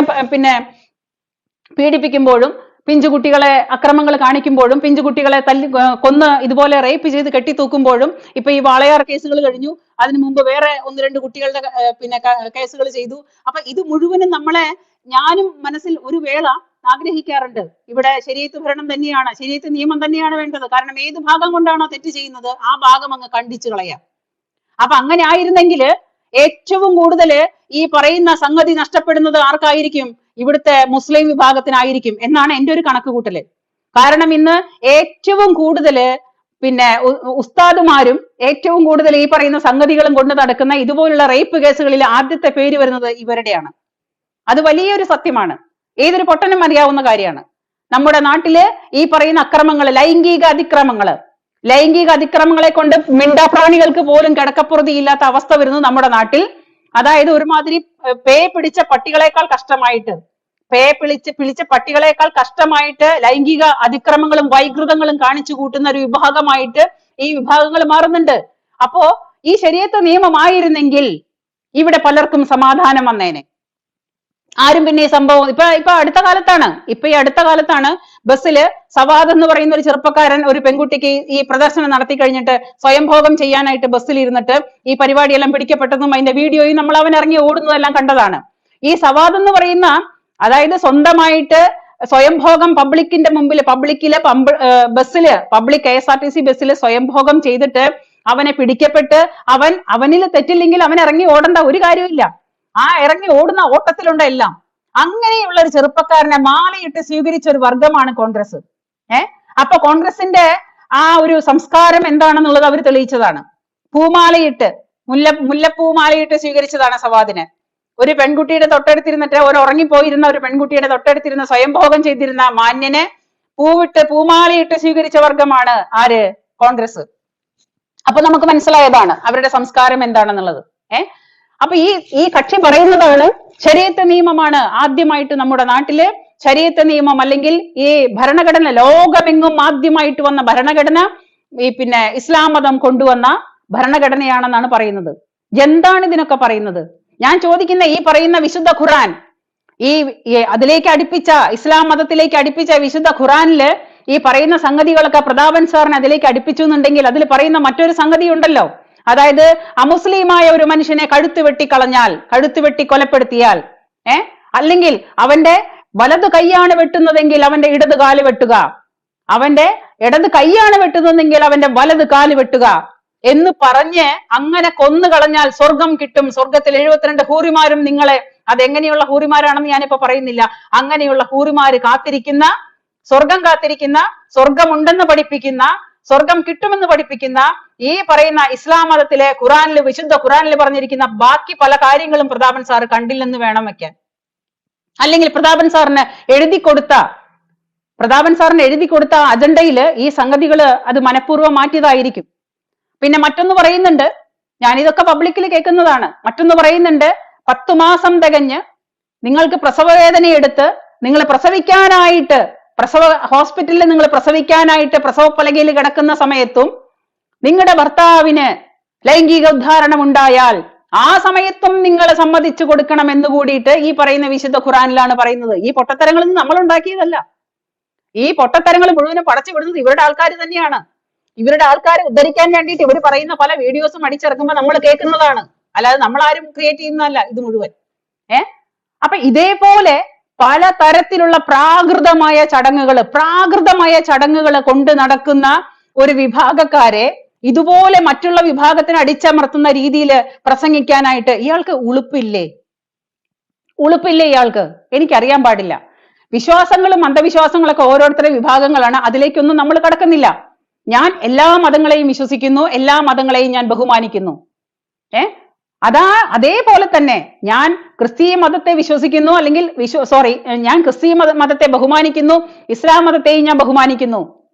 പീഡിപ്പിക്കുമ്പോഴും പിഞ്ചുകുട്ടികളെ അക്രമങ്ങൾ കാണിക്കുമ്പോഴും പിഞ്ചുകുട്ടികളെ കൊന്ന് ഇതുപോലെ റേപ്പ് ചെയ്ത് കെട്ടിത്തൂക്കുമ്പോഴും ഇപ്പൊ ഈ വാളയാർ കേസുകൾ കഴിഞ്ഞു, അതിനു മുമ്പ് വേറെ 1-2 കുട്ടികളുടെ കേസുകൾ ചെയ്തു. അപ്പൊ ഇത് മുഴുവനും ഞാനും മനസ്സിൽ ഒരു വേള ആഗ്രഹിക്കാറുണ്ട്, ഇവിടെ ശരീഅത്ത് ഭരണം തന്നെയാണ്, ശരീഅത്ത് നിയമം തന്നെയാണ് വേണ്ടത്. കാരണം ഏത് ഭാഗം കൊണ്ടാണോ തെറ്റ് ചെയ്യുന്നത് ആ ഭാഗം അങ്ങ് കണ്ടിച്ചു കളയാം. അപ്പൊ അങ്ങനെ ആയിരുന്നെങ്കിൽ ഏറ്റവും കൂടുതൽ ഈ പറയുന്ന സംഗതി നഷ്ടപ്പെടുന്നത് ആർക്കായിരിക്കും? ഇവിടുത്തെ മുസ്ലിം വിഭാഗത്തിനായിരിക്കും എന്നാണ് എൻ്റെ ഒരു കണക്കുകൂട്ടല്. കാരണം ഇന്ന് ഏറ്റവും കൂടുതൽ ഉസ്താദുമാരും ഏറ്റവും കൂടുതൽ ഈ പറയുന്ന സംഗതികളും കൊണ്ട് നടക്കുന്ന ഇതുപോലുള്ള റേപ്പ് കേസുകളിൽ ആദ്യത്തെ പേര് വരുന്നത് ഇവരുടെയാണ്. അത് വലിയൊരു സത്യമാണ്, ഏതൊരു പൊട്ടനും അറിയാവുന്ന കാര്യമാണ്. നമ്മുടെ നാട്ടില് ഈ പറയുന്ന അക്രമങ്ങൾ, ലൈംഗിക അതിക്രമങ്ങളെ കൊണ്ട് മിണ്ടാപ്രാണികൾക്ക് പോലും കിടക്കപ്പുറതിയില്ലാത്ത അവസ്ഥ വരുന്നു നമ്മുടെ നാട്ടിൽ. അതായത് ഒരുമാതിരി പേ പിടിച്ച പട്ടികളെക്കാൾ കഷ്ടമായിട്ട് പിടിച്ച പട്ടികളെക്കാൾ കഷ്ടമായിട്ട് ലൈംഗിക അതിക്രമങ്ങളും വൈകൃതങ്ങളും കാണിച്ചു കൂട്ടുന്ന ഒരു വിഭാഗമായിട്ട് ഈ വിഭാഗങ്ങൾ മാറുന്നുണ്ട്. അപ്പോ ഈ ശരീഅത്ത് നിയമമായിരുന്നെങ്കിൽ ഇവിടെ പലർക്കും സമാധാനം വന്നേനെ. ആരും പിന്നെ ഈ സംഭവം ഇപ്പൊ അടുത്ത കാലത്താണ് ബസ്സില് സവാദ് എന്ന് പറയുന്ന ഒരു ചെറുപ്പക്കാരൻ ഒരു പെൺകുട്ടിക്ക് ഈ പ്രദർശനം നടത്തി കഴിഞ്ഞിട്ട് സ്വയംഭോഗം ചെയ്യാനായിട്ട് ബസ്സിൽ ഇരുന്നിട്ട് ഈ പരിപാടിയെല്ലാം പിടിക്കപ്പെട്ടതും അതിന്റെ വീഡിയോയും നമ്മൾ അവൻ ഇറങ്ങി ഓടുന്നതെല്ലാം കണ്ടതാണ്. ഈ സവാദ് എന്ന് പറയുന്ന, അതായത് സ്വന്തമായിട്ട് സ്വയംഭോഗം പബ്ലിക്കിന്റെ മുമ്പിൽ ബസ്സില് പബ്ലിക് KSRTC ബസ്സിൽ സ്വയംഭോഗം ചെയ്തിട്ട് അവനെ പിടിക്കപ്പെട്ട് അവനിൽ തെറ്റില്ലെങ്കിൽ അവൻ ഇറങ്ങി ഓടേണ്ട ഒരു കാര്യമില്ല. ആ ഇറങ്ങി ഓടുന്ന ഓട്ടത്തിലുണ്ട് എല്ലാം. അങ്ങനെയുള്ള ഒരു ചെറുപ്പക്കാരനെ മാലയിട്ട് സ്വീകരിച്ച ഒരു വർഗമാണ് കോൺഗ്രസ്. അപ്പൊ കോൺഗ്രസിന്റെ ആ ഒരു സംസ്കാരം എന്താണെന്നുള്ളത് അവർ തെളിയിച്ചതാണ്. പൂമാലയിട്ട് മുല്ലപ്പൂമാലയിട്ട് സ്വീകരിച്ചതാണ് സവാദിനെ. ഒരു പെൺകുട്ടിയുടെ തൊട്ടടുത്തിരുന്നിട്ട് ഉറങ്ങിപ്പോയിരുന്ന ഒരു പെൺകുട്ടിയുടെ തൊട്ടടുത്തിരുന്ന് സ്വയംഭോഗം ചെയ്തിരുന്ന മാന്യനെ പൂമാലയിട്ട് സ്വീകരിച്ച വർഗമാണ് ആര്? കോൺഗ്രസ്. അപ്പൊ നമുക്ക് മനസ്സിലായതാണ് അവരുടെ സംസ്കാരം എന്താണെന്നുള്ളത്. അപ്പൊ ഈ കക്ഷി പറയുന്നതാണ് ശരീഅത്ത് നിയമമാണ് ആദ്യമായിട്ട് നമ്മുടെ നാട്ടില് ശരീഅത്ത് നിയമം, അല്ലെങ്കിൽ ഈ ഭരണഘടന, ലോകമെങ്ങും ആദ്യമായിട്ട് വന്ന ഭരണഘടന പിന്നെ ഇസ്ലാം മതം കൊണ്ടുവന്ന ഭരണഘടനയാണെന്നാണ് പറയുന്നത്. എന്താണ് ഇതിനൊക്കെ പറയുന്നത്? ഞാൻ ചോദിക്കുന്ന ഈ പറയുന്ന വിശുദ്ധ ഖുർആൻ, അതിലേക്ക് അടുപ്പിച്ച ഇസ്ലാം മതത്തിലേക്ക് അടുപ്പിച്ച വിശുദ്ധ ഖുർആനില് ഈ പറയുന്ന സംഗതികളൊക്കെ പ്രതാപൻ സാറിന് അതിലേക്ക് അടുപ്പിച്ചു എന്നുണ്ടെങ്കിൽ അതിൽ പറയുന്ന മറ്റൊരു സംഗതി ഉണ്ടല്ലോ, അതായത് അമുസ്ലിമായ ഒരു മനുഷ്യനെ കഴുത്ത് വെട്ടി കൊലപ്പെടുത്തിയാൽ, അല്ലെങ്കിൽ അവന്റെ വലതു കൈയാണ് വെട്ടുന്നതെങ്കിൽ അവന്റെ ഇടത് കാല് വെട്ടുക, അവന്റെ ഇടത് കൈയാണ് വെട്ടുന്നതെങ്കിൽ അവന്റെ വലത് കാല് വെട്ടുക എന്ന് പറഞ്ഞ് അങ്ങനെ കൊന്നു കളഞ്ഞാൽ സ്വർഗം കിട്ടും, സ്വർഗത്തിൽ 72 ഹൂറിമാരും നിങ്ങളെ, അതെങ്ങനെയുള്ള ഹൂറിമാരാണെന്ന് ഞാനിപ്പോ പറയുന്നില്ല, അങ്ങനെയുള്ള ഹൂറിമാര് കാത്തിരിക്കുന്ന, സ്വർഗമുണ്ടെന്ന് പഠിപ്പിക്കുന്ന, സ്വർഗം കിട്ടുമെന്ന് പഠിപ്പിക്കുന്ന ഈ പറയുന്ന ഇസ്ലാം മതത്തിലെ വിശുദ്ധ ഖുറാനിൽ പറഞ്ഞിരിക്കുന്ന ബാക്കി പല കാര്യങ്ങളും പ്രതാപൻ സാറ് കണ്ടില്ലെന്ന് വേണം വെക്കാൻ. അല്ലെങ്കിൽ പ്രതാപൻ സാറിന് എഴുതി കൊടുത്ത അജണ്ടയില് ഈ സംഗതികള് അത് മനഃപൂർവ്വം മാറ്റിയതായിരിക്കും. പിന്നെ മറ്റൊന്ന് പറയുന്നുണ്ട്, ഞാനിതൊക്കെ പബ്ലിക്കിൽ കേൾക്കുന്നതാണ്, മറ്റൊന്ന് പറയുന്നുണ്ട്, 10 മാസം തികഞ്ഞ് നിങ്ങൾക്ക് പ്രസവവേദനയെടുത്ത് നിങ്ങൾ പ്രസവിക്കാനായിട്ട് ഹോസ്പിറ്റലിൽ നിങ്ങൾ പ്രസവിക്കാനായിട്ട് പ്രസവപ്പലകയിൽ കിടക്കുന്ന സമയത്തും നിങ്ങളുടെ ഭർത്താവിന് ലൈംഗിക ഉദ്ധാരണം ഉണ്ടായാൽ ആ സമയത്തും നിങ്ങൾ സമ്മതിച്ചു കൊടുക്കണം എന്ന് കൂടിയിട്ട് ഈ പറയുന്ന വിശുദ്ധ ഖുറാനിലാണ് പറയുന്നത്. ഈ പൊട്ടത്തരങ്ങളൊന്നും നമ്മൾ ഉണ്ടാക്കിയതല്ല. ഈ പൊട്ടത്തരങ്ങൾ മുഴുവനും പടച്ചു വിടുന്നത് ഇവരുടെ ആൾക്കാർ തന്നെയാണ്. ഇവരുടെ ആൾക്കാരെ ഉദ്ധരിക്കാൻ വേണ്ടിയിട്ട് ഇവർ പറയുന്ന പല വീഡിയോസും അടിച്ചിറക്കുമ്പോൾ നമ്മൾ കേൾക്കുന്നതാണ്, അല്ലാതെ നമ്മൾ ആരും ക്രിയേറ്റ് ചെയ്യുന്നതല്ല ഇത് മുഴുവൻ. അപ്പൊ ഇതേപോലെ പല തരത്തിലുള്ള പ്രാകൃതമായ ചടങ്ങുകൾ കൊണ്ട് നടക്കുന്ന ഒരു വിഭാഗക്കാരെ ഇതുപോലെ മറ്റുള്ള വിഭാഗത്തിന് അടിച്ചമർത്തുന്ന രീതിയിൽ പ്രസംഗിക്കാനായിട്ട് ഇയാൾക്ക് ഉളുപ്പില്ലേ ഇയാൾക്ക്? എനിക്കറിയാൻ പാടില്ല. വിശ്വാസങ്ങളും അന്ധവിശ്വാസങ്ങളൊക്കെ ഓരോരുത്തരുടെ വിഭാഗങ്ങളാണ്, അതിലേക്കൊന്നും നമ്മൾ കടക്കുന്നില്ല. ഞാൻ എല്ലാ മതങ്ങളെയും വിശ്വസിക്കുന്നു, എല്ലാ മതങ്ങളെയും ഞാൻ ബഹുമാനിക്കുന്നു. അതേപോലെ തന്നെ ഞാൻ ക്രിസ്തീയ മതത്തെ വിശ്വസിക്കുന്നു, അല്ലെങ്കിൽ ഞാൻ ക്രിസ്തീയ മതത്തെ ബഹുമാനിക്കുന്നു, ഇസ്ലാം മതത്തെയും ഞാൻ ബഹുമാനിക്കുന്നു.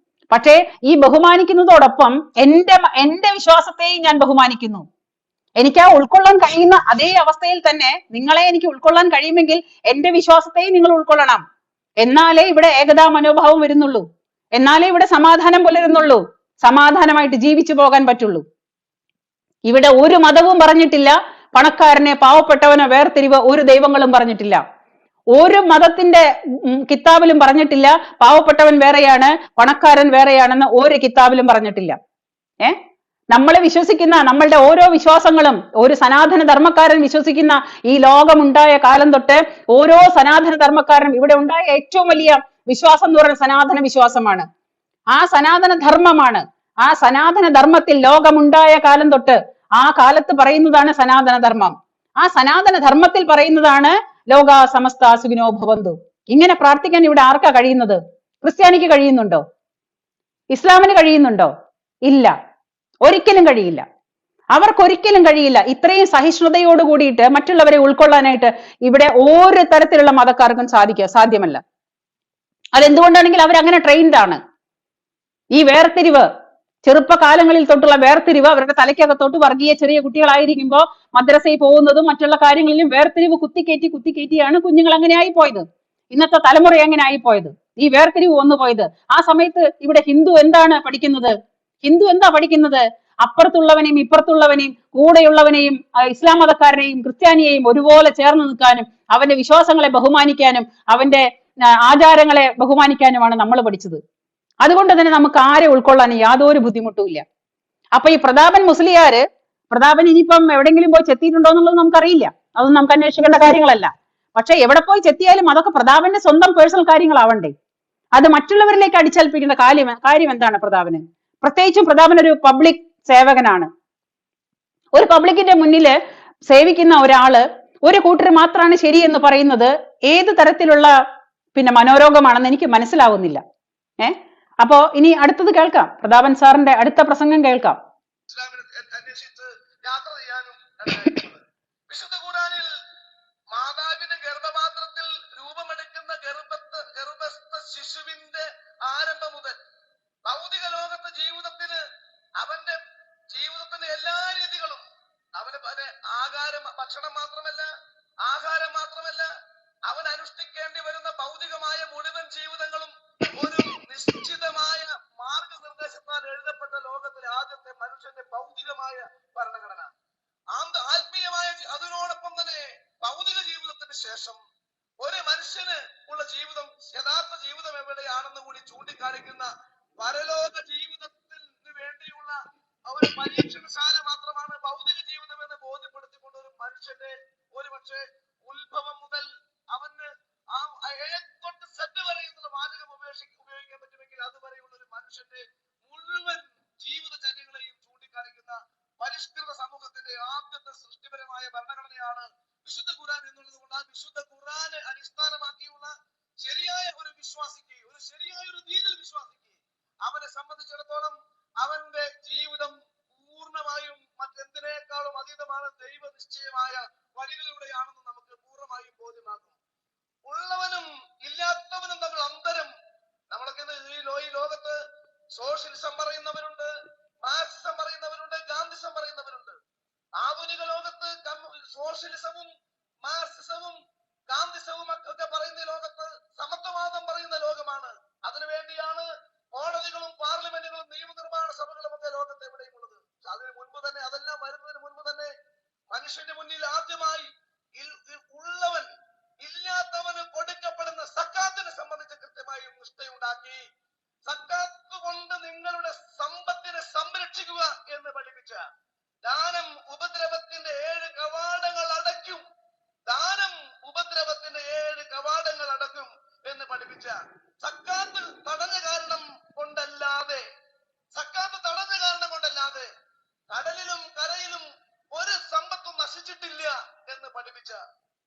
പക്ഷേ ഈ ബഹുമാനിക്കുന്നതോടൊപ്പം എന്റെ വിശ്വാസത്തെയും ഞാൻ ബഹുമാനിക്കുന്നു. എനിക്ക് ആ ഉൾക്കൊള്ളാൻ കഴിയുന്ന അതേ അവസ്ഥയിൽ തന്നെ നിങ്ങളെ എനിക്ക് ഉൾക്കൊള്ളാൻ കഴിയുമെങ്കിൽ എന്റെ വിശ്വാസത്തെയും നിങ്ങൾ ഉൾക്കൊള്ളണം. എന്നാലേ ഇവിടെ ഏകതാ മനോഭാവം വരുന്നുള്ളൂ, എന്നാലേ ഇവിടെ സമാധാനം പുലരുന്നുള്ളൂ, സമാധാനമായിട്ട് ജീവിച്ചു പോകാൻ പറ്റുള്ളൂ. ഇവിടെ ഒരു മതവും പറഞ്ഞിട്ടില്ല പണക്കാരനെ പാവപ്പെട്ടവനെ വേർതിരിവ്, ഒരു ദൈവങ്ങളും പറഞ്ഞിട്ടില്ല. ഒരു മതത്തിന്റെ കിതാബിലും പറഞ്ഞിട്ടില്ല പാവപ്പെട്ടവൻ വേറെയാണ് പണക്കാരൻ വേറെയാണെന്ന് ഒരു കിതാബിലും പറഞ്ഞിട്ടില്ല. നമ്മൾ വിശ്വസിക്കുന്ന നമ്മളുടെ ഓരോ വിശ്വാസങ്ങളും, ഒരു സനാതന ധർമ്മക്കാരൻ വിശ്വസിക്കുന്ന ഈ ലോകമുണ്ടായ കാലം തൊട്ട് ഓരോ സനാതന ധർമ്മക്കാരനും ഇവിടെ ഉണ്ടായ ഏറ്റവും വലിയ വിശ്വാസം എന്ന് പറയുന്നത് സനാതന വിശ്വാസമാണ്. ആ സനാതന ധർമ്മമാണ്. ആ സനാതന ധർമ്മത്തിൽ ലോകമുണ്ടായ കാലം തൊട്ട് ആ കാലത്ത് പറയുന്നതാണ് സനാതന ധർമ്മം. ആ സനാതന ധർമ്മത്തിൽ പറയുന്നതാണ് ലോക സമസ്ത സുഖിനോ ഭവന്തു. ഇങ്ങനെ പ്രാർത്ഥിക്കാൻ ഇവിടെ ആർക്കാ കഴിയുന്നത്? ക്രിസ്ത്യാനിക്ക് കഴിയുന്നുണ്ടോ? ഇസ്ലാമിന് കഴിയുന്നുണ്ടോ? ഇല്ല, ഒരിക്കലും കഴിയില്ല. അവർക്കൊരിക്കലും കഴിയില്ല. ഇത്രയും സഹിഷ്ണുതയോട് കൂടിയിട്ട് മറ്റുള്ളവരെ ഉൾക്കൊള്ളാനായിട്ട് ഇവിടെ ഓരോ തരത്തിലുള്ള മതക്കാർക്കും സാധ്യമല്ല. അതെന്തുകൊണ്ടാണെങ്കിൽ അവരങ്ങനെ ട്രെയിൻഡ് ആണ്. ഈ വേർതിരിവ്, ചെറുപ്പകാലങ്ങളിൽ തൊട്ടുള്ള വേർതിരിവ് അവരുടെ തലയ്ക്കകത്തോട്ട് വർഗീയ ചെറിയ കുട്ടികളായിരിക്കുമ്പോൾ മദ്രസയിൽ പോകുന്നതും മറ്റുള്ള കാര്യങ്ങളിലും വേർതിരിവ് കുത്തിക്കയറ്റിയാണ് കുഞ്ഞുങ്ങൾ അങ്ങനെ ആയിപ്പോയത്. ഇന്നത്തെ തലമുറ അങ്ങനെ ആയിപ്പോയത്. ഈ വേർതിരിവ് വന്നു പോയത്. ആ സമയത്ത് ഇവിടെ ഹിന്ദു എന്താണ് പഠിക്കുന്നത്? ഹിന്ദു എന്താ പഠിക്കുന്നത്? അപ്പുറത്തുള്ളവനെയും ഇപ്പുറത്തുള്ളവനെയും കൂടെയുള്ളവനെയും ഇസ്ലാം മതക്കാരനെയും ക്രിസ്ത്യാനിയെയും ഒരുപോലെ ചേർന്ന് നിൽക്കാനും അവന്റെ വിശ്വാസങ്ങളെ ബഹുമാനിക്കാനും അവന്റെ ആചാരങ്ങളെ ബഹുമാനിക്കാനുമാണ് നമ്മൾ പഠിച്ചത്. അതുകൊണ്ട് തന്നെ നമുക്ക് ആരെ ഉൾക്കൊള്ളാൻ യാതൊരു ബുദ്ധിമുട്ടും ഇല്ല. അപ്പൊ ഈ പ്രതാപൻ മുസ്ലിയാര്, പ്രതാപൻ ഇനിയിപ്പം എവിടെയെങ്കിലും പോയി ചെത്തിയിട്ടുണ്ടോ എന്നുള്ളത് നമുക്കറിയില്ല. അതൊന്നും നമുക്ക് അന്വേഷിക്കേണ്ട കാര്യങ്ങളല്ല. പക്ഷെ എവിടെ പോയി ചെത്തിയാലും അതൊക്കെ പ്രതാപന്റെ സ്വന്തം പേഴ്സണൽ കാര്യങ്ങളാവണ്ടേ? അത് മറ്റുള്ളവരിലേക്ക് അടിച്ചേൽപ്പിക്കേണ്ട കാര്യം എന്താണ് പ്രതാപന്? പ്രത്യേകിച്ചും പ്രതാപൻ ഒരു പബ്ലിക് സേവകനാണ്. ഒരു പബ്ലിക്കിന്റെ മുന്നില് സേവിക്കുന്ന ഒരാള് ഒരു കൂട്ടർ മാത്രമാണ് ശരി എന്ന് പറയുന്നത് ഏത് തരത്തിലുള്ള മനോരോഗമാണെന്ന് എനിക്ക് മനസ്സിലാവുന്നില്ല. അപ്പോ ഇനി അടുത്തത് കേൾക്കാം, പ്രതാപൻ സാറിന്റെ അടുത്ത പ്രസംഗം കേൾക്കാം. അന്വേഷിച്ച് യാത്ര ചെയ്യാനും വിശുദ്ധ ഖുർആനിൽ മാതാവിന്റെ ഗർഭപാത്രത്തിൽ രൂപമെടുക്കുന്ന ഗർഭസ്ഥ ശിശുവിന്റെ ആരംഭം മുതൽ ഭൗതിക ലോകത്തെ ജീവിതത്തിന് അവന്റെ ജീവിതത്തിന്റെ എല്ലാ രീതികളും അവന് ഭക്ഷണം മാത്രമല്ല, ആഹാരം മാത്രമല്ല, അവൻ അനുഷ്ഠിക്കേണ്ടി വരുന്ന ഭൗതികമായ മുഴുവൻ ജീവിതങ്ങളും ഒരു നിശ്ചിതമായ മാർഗനിർദ്ദേശത്താൽ എഴുതപ്പെട്ട ലോകത്തിലെ ആദ്യത്തെ മനുഷ്യന്റെ ഭൗതികമായ ഭരണഘടന. ആത്മീയമായ അതിനോടൊപ്പം തന്നെ ഭൗതിക ജീവിതത്തിന് ശേഷം ഒരു മനുഷ്യന് ഉള്ള ജീവിതം, യഥാർത്ഥ ജീവിതം എവിടെയാണെന്ന് കൂടി ചൂണ്ടിക്കാണിക്കുന്ന പരലോക ജീവിതത്തിന് വേണ്ടിയുള്ള ഒരു പരീക്ഷണശാല മാത്രമാണ് ഭൗതിക ജീവിതം എന്ന് ബോധ്യപ്പെടുത്തിക്കൊണ്ട് ഒരു മനുഷ്യന്റെ ഒരുപക്ഷെ ഉത്ഭവം മുതൽ അവന് തൊട്ട് സെറ്റ് വരെയുള്ള വാചകം ഉപയോഗിക്കാൻ പറ്റുമെങ്കിൽ അതുവരെയുള്ള ഒരു മനുഷ്യന്റെ മുഴുവൻ ജീവിതചര്യങ്ങളെയും ചൂണ്ടിക്കാണിക്കുന്ന പരിഷ്കൃത സമൂഹത്തിന്റെ ആദ്യത്തെ സൃഷ്ടിപരമായ ഭരണഘടനയാണ് വിശുദ്ധ ഖുർആൻ എന്നുള്ളത് കൊണ്ട് ആ വിശുദ്ധ ഖുർആനെ അടിസ്ഥാനമാക്കിയുള്ള ശരിയായ ഒരു വിശ്വാസിക്ക്, ഒരു ശരിയായ ഒരു ദീനിൽ വിശ്വാസിക്ക് അവനെ സംബന്ധിച്ചിടത്തോളം അവന്റെ ജീവിതം പൂർണ്ണമായും മറ്റെന്തിനേക്കാളും അതീതമാണ് ദൈവനിശ്ചയമായ വഴികളിലൂടെയാണെന്ന് നമുക്ക് പൂർണ്ണമായും ബോധ്യമാക്കും. ഉള്ളവനും ഇല്ലാത്തവനും തമ്മിൽ അന്തരം. നമ്മളൊക്കെ ഈ ലോകത്ത് സോഷ്യലിസം പറയുന്നവരുണ്ട്, മാർക്സിസം പറയുന്നവരുണ്ട്, ഗാന്ധിസം പറയുന്നവരുണ്ട്. ആധുനിക ലോകത്ത് സോഷ്യലിസവും മാർക്സിസവും ഗാന്ധിസവും ഒക്കെ പറയുന്ന ലോകത്ത് സമത്വവാദം പറയുന്ന ലോകമാണ്. അതിനുവേണ്ടിയാണ് കോടതികളും പാർലമെന്റുകളും നിയമനിർമ്മാണ സഭകളും ഒക്കെ ലോകത്ത് എവിടെയും ഉള്ളത്. അതിന് മുൻപ് തന്നെ, അതെല്ലാം വരുന്നതിന് മുൻപ് തന്നെ മനുഷ്യന്റെ മുന്നിൽ ആദ്യമായി ഉള്ളവൻ ഇല്ലാത്തവന് കൊടുക്കപ്പെടുന്ന സക്കാത്തിനെ സംബന്ധിച്ച് കൃത്യമായും നിഷ്ഠയുണ്ടാക്കി. സക്കാത്ത് കൊണ്ട് നിങ്ങളുടെ സമ്പത്തിനെ സംരക്ഷിക്കുക എന്ന് പഠിപ്പിച്ച, ദാനം ഉപദ്രവത്തിന്റെ 7 കവാടങ്ങൾ അടയ്ക്കും, ദാനം ഉപദ്രവത്തിന്റെ 7 കവാടങ്ങൾ അടയ്ക്കും എന്ന് പഠിപ്പിച്ച, സക്കാത്ത് തടഞ്ഞ കാരണം കൊണ്ടല്ലാതെ കടലിലും കരയിലും ഒരു സമ്പത്തും നശിച്ചിട്ടില്ല എന്ന് പഠിപ്പിച്ച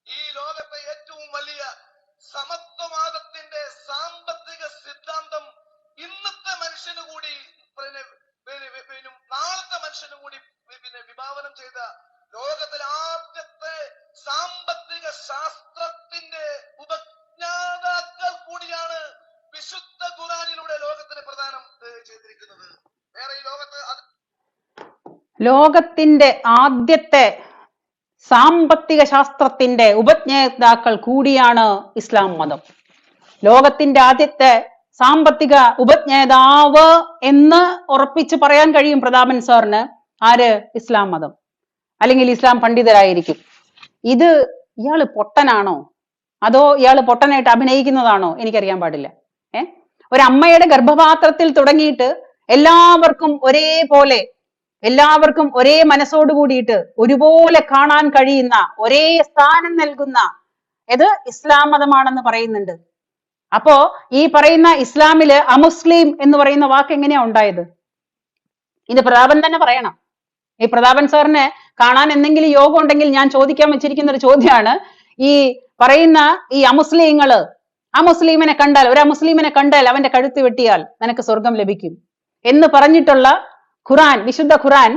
ഈ ലോകത്തെ ഏറ്റവും വലിയ സമത്വവാദത്തിന്റെ സാമ്പത്തിക സിദ്ധാന്തം ഇന്നത്തെ മനുഷ്യന് കൂടി നാളത്തെ മനുഷ്യന് കൂടി വിഭാവനം ചെയ്ത ലോകത്തിലെ ആദ്യത്തെ സാമ്പത്തിക ശാസ്ത്രത്തിന്റെ ഉപജ്ഞാതാക്കൾ കൂടിയാണ് വിശുദ്ധ ഖുർആനിലൂടെ ലോകത്തിന് പ്രദാനം ചെയ്തിരിക്കുന്നത്. വേറെ ഈ ലോകത്തിന്റെ ആദ്യത്തെ സാമ്പത്തിക ശാസ്ത്രത്തിന്റെ ഉപജ്ഞാതാക്കൾ കൂടിയാണ് ഇസ്ലാം മതം. ലോകത്തിന്റെ ആദ്യത്തെ സാമ്പത്തിക ഉപജ്ഞാതാവ് എന്ന് ഉറപ്പിച്ച് പറയാൻ കഴിയും പ്രതാപൻ സാറിന്. ആര്? ഇസ്ലാം മതം, അല്ലെങ്കിൽ ഇസ്ലാം പണ്ഡിതരായിരിക്കും. ഇത് ഇയാള് പൊട്ടനാണോ അതോ ഇയാള് പൊട്ടനായിട്ട് അഭിനയിക്കുന്നതാണോ എനിക്കറിയാൻ പാടില്ല. ഒരു അമ്മയുടെ ഗർഭപാത്രത്തിൽ തുടങ്ങിയിട്ട് എല്ലാവർക്കും ഒരേ മനസ്സോട് കൂടിയിട്ട് ഒരുപോലെ കാണാൻ കഴിയുന്ന, ഒരേ സ്ഥാനം നൽകുന്ന ഇത് ഇസ്ലാം മതമാണെന്ന് പറയുന്നുണ്ട്. അപ്പോ ഈ പറയുന്ന ഇസ്ലാമില് അമുസ്ലിം എന്ന് പറയുന്ന വാക്ക് എങ്ങനെയാ ഉണ്ടായത്? ഇത് പ്രതാപൻ തന്നെ പറയണം. ഈ പ്രതാപൻ സാറിനെ കാണാൻ എന്തെങ്കിലും യോഗം ഉണ്ടെങ്കിൽ ഞാൻ ചോദിക്കാൻ വെച്ചിരിക്കുന്ന ഒരു ചോദ്യമാണ്, ഈ പറയുന്ന ഈ അമുസ്ലിങ്ങള്, ഒരു അമുസ്ലിമിനെ കണ്ടാൽ അവന്റെ കഴുത്ത് വെട്ടിയാൽ നിനക്ക് സ്വർഗം ലഭിക്കും എന്ന് പറഞ്ഞിട്ടുള്ള ഖുർആൻ, വിശുദ്ധ ഖുർആൻ,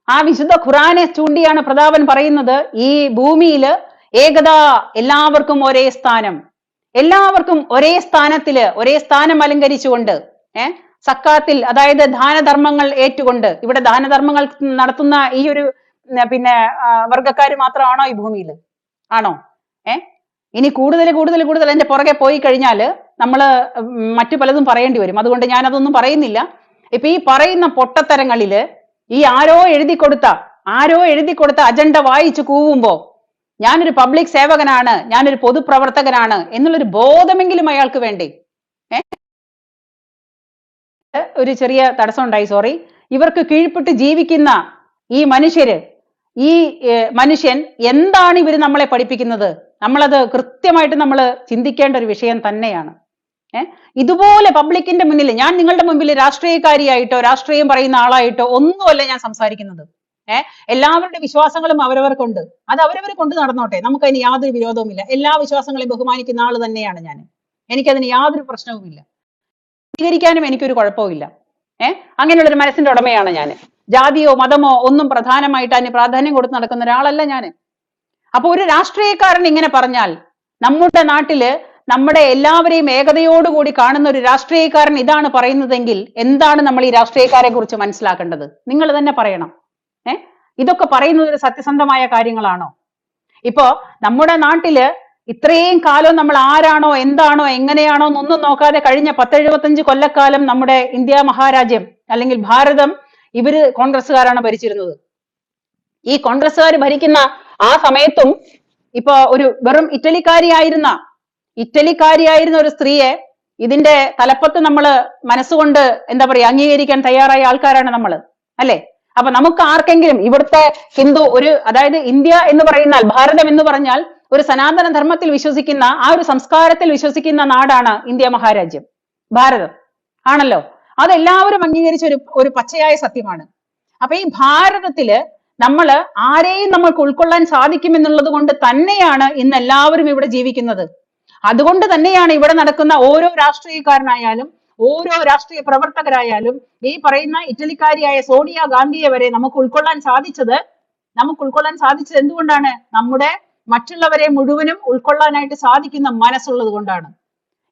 ആ വിശുദ്ധ ഖുർആനെ ചൂണ്ടിയാണ് പ്രതാപൻ പറയുന്നത് ഈ ഭൂമിയില് ഏകത, എല്ലാവർക്കും ഒരേ സ്ഥാനം, എല്ലാവർക്കും ഒരേ സ്ഥാനത്തില് ഒരേ സ്ഥാനം അലങ്കരിച്ചുകൊണ്ട് സക്കാത്തിൽ, അതായത് ദാനധർമ്മങ്ങൾ ഏറ്റുകൊണ്ട്, ഇവിടെ ദാനധർമ്മങ്ങൾ നടത്തുന്ന ഈ ഒരു പിന്നെ വർഗക്കാര് മാത്രമാണോ ഈ ഭൂമിയിൽ? ആണോ? ഇനി കൂടുതൽ കൂടുതൽ കൂടുതൽ എന്റെ പുറകെ പോയി കഴിഞ്ഞാൽ നമ്മള് മറ്റു പലതും പറയേണ്ടി വരും. അതുകൊണ്ട് ഞാൻ അതൊന്നും പറയുന്നില്ല. ഇപ്പൊ ഈ പറയുന്ന പൊട്ടത്തരങ്ങളില് ഈ ആരോ എഴുതി കൊടുത്ത അജണ്ട വായിച്ചു കൂവുമ്പോ ഞാനൊരു പബ്ലിക് സേവകനാണ്, ഞാനൊരു പൊതുപ്രവർത്തകനാണ് എന്നുള്ളൊരു ബോധമെങ്കിലും അയാൾക്ക് വേണ്ടേ? ഒരു ചെറിയ തടസ്സം ഉണ്ടായി, സോറി. ഇവർക്ക് കീഴ്പ്പെട്ട് ജീവിക്കുന്ന ഈ മനുഷ്യൻ എന്താണ് ഇവർ നമ്മളെ പഠിപ്പിക്കുന്നത്? നമ്മളത് കൃത്യമായിട്ട് നമ്മൾ ചിന്തിക്കേണ്ട ഒരു വിഷയം തന്നെയാണ്. ഇതുപോലെ പബ്ലിക്കിന്റെ മുന്നിൽ, ഞാൻ നിങ്ങളുടെ മുമ്പിൽ രാഷ്ട്രീയക്കാരിയായിട്ടോ രാഷ്ട്രീയം പറയുന്ന ആളായിട്ടോ ഒന്നുമല്ല ഞാൻ സംസാരിക്കുന്നത്. എല്ലാവരുടെ വിശ്വാസങ്ങളും അവരവർക്കുണ്ട്, അത് അവരവർ കൊണ്ട് നടന്നോട്ടെ, നമുക്കതിന് യാതൊരു വിരോധവുമില്ല. എല്ലാ വിശ്വാസങ്ങളെയും ബഹുമാനിക്കുന്ന ആള് തന്നെയാണ് ഞാൻ. എനിക്കതിന് യാതൊരു പ്രശ്നവുമില്ല, സ്വീകരിക്കാനും എനിക്കൊരു കുഴപ്പവുമില്ല. അങ്ങനെയുള്ളൊരു മനസ്സിന്റെ ഉടമയാണ് ഞാൻ. ജാതിയോ മതമോ ഒന്നും പ്രധാനമായിട്ട് അതിന് പ്രാധാന്യം കൊടുത്ത് നടക്കുന്ന ഒരാളല്ല ഞാൻ. അപ്പൊ ഒരു രാഷ്ട്രീയക്കാരൻ ഇങ്ങനെ പറഞ്ഞാൽ, നമ്മുടെ നാട്ടില് നമ്മുടെ എല്ലാവരെയും ഏകതയോടുകൂടി കാണുന്ന ഒരു രാഷ്ട്രീയക്കാരൻ ഇതാണ് പറയുന്നതെങ്കിൽ എന്താണ് നമ്മൾ ഈ രാഷ്ട്രീയക്കാരെ കുറിച്ച് മനസ്സിലാക്കേണ്ടത്? നിങ്ങൾ തന്നെ പറയണം. ഇതൊക്കെ പറയുന്നത് ഒരു സത്യസന്ധമായ കാര്യങ്ങളാണോ? ഇപ്പോ നമ്മുടെ നാട്ടില് ഇത്രയും കാലം നമ്മൾ ആരാണോ എന്താണോ എങ്ങനെയാണോ എന്നൊന്നും നോക്കാതെ കഴിഞ്ഞ 10-75 കൊല്ലക്കാലം നമ്മുടെ ഇന്ത്യ മഹാരാജ്യം അല്ലെങ്കിൽ ഭാരതം ഇവര് കോൺഗ്രസ്സുകാരാണ് ഭരിച്ചിരുന്നത്. ഈ കോൺഗ്രസ്സുകാർ ഭരിക്കുന്ന ആ സമയത്തും ഇപ്പൊ ഒരു വെറും ഇറ്റലിക്കാരിയായിരുന്ന ഒരു സ്ത്രീയെ ഇതിന്റെ തലപ്പത്ത് നമ്മള് മനസ്സുകൊണ്ട് എന്താ പറയാ അംഗീകരിക്കാൻ തയ്യാറായ ആൾക്കാരാണ് നമ്മള്, അല്ലെ? അപ്പൊ നമുക്ക് ആർക്കെങ്കിലും ഇവിടുത്തെ ഹിന്ദു അതായത് ഇന്ത്യ എന്ന് പറയുന്നാൽ, ഭാരതം എന്ന് പറഞ്ഞാൽ ഒരു സനാതന ധർമ്മത്തിൽ വിശ്വസിക്കുന്ന, ആ ഒരു സംസ്കാരത്തിൽ വിശ്വസിക്കുന്ന നാടാണ് ഇന്ത്യ മഹാരാജ്യം, ഭാരതം ആണല്ലോ. അതെല്ലാവരും അംഗീകരിച്ച ഒരു പച്ചയായ സത്യമാണ്. അപ്പൊ ഈ ഭാരതത്തില് നമ്മള് ആരെയും നമ്മൾക്ക് ഉൾക്കൊള്ളാൻ സാധിക്കുമെന്നുള്ളത് കൊണ്ട് തന്നെയാണ് ഇന്ന് എല്ലാവരും ഇവിടെ ജീവിക്കുന്നത്. അതുകൊണ്ട് തന്നെയാണ് ഇവിടെ നടക്കുന്ന ഓരോ രാഷ്ട്രീയക്കാരനായാലും ഓരോ രാഷ്ട്രീയ പ്രവർത്തകരായാലും ഈ പറയുന്ന ഇറ്റലിക്കാരിയായ സോണിയ ഗാന്ധിയെ വരെ നമുക്ക് ഉൾക്കൊള്ളാൻ സാധിച്ചത് എന്തുകൊണ്ടാണ്? നമ്മുടെ മറ്റുള്ളവരെ മുഴുവനും ഉൾക്കൊള്ളാനായിട്ട് സാധിക്കുന്ന മനസ്സുള്ളത് കൊണ്ടാണ്.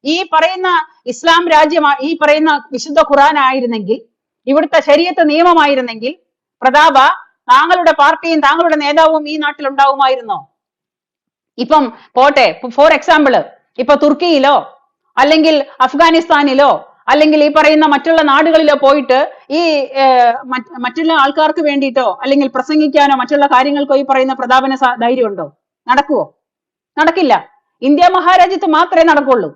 ഈ പറയുന്ന ഇസ്ലാം രാജ്യം, ഈ പറയുന്ന വിശുദ്ധ ഖുർആൻ ആയിരുന്നെങ്കിൽ, ഇവിടുത്തെ ശരീഅത്ത് നിയമമായിരുന്നെങ്കിൽ, പ്രതാപ, താങ്കളുടെ പാർട്ടിയും താങ്കളുടെ നേതാവും ഈ നാട്ടിൽ ഉണ്ടാവുമായിരുന്നോ? ഇപ്പം പോട്ടെ, ഫോർ എക്സാമ്പിള്, ഇപ്പൊ തുർക്കിയിലോ അല്ലെങ്കിൽ അഫ്ഗാനിസ്ഥാനിലോ അല്ലെങ്കിൽ ഈ പറയുന്ന മറ്റുള്ള നാടുകളിലോ പോയിട്ട് ഈ മറ്റുള്ള ആൾക്കാർക്ക് വേണ്ടിയിട്ടോ അല്ലെങ്കിൽ പ്രസംഗിക്കാനോ മറ്റുള്ള കാര്യങ്ങൾക്കോ ഈ പറയുന്ന പ്രതാപന ധൈര്യമുണ്ടോ? നടക്കുവോ? നടക്കില്ല. ഇന്ത്യ മഹാരാജ്യത്ത് മാത്രമേ നടക്കുള്ളൂ.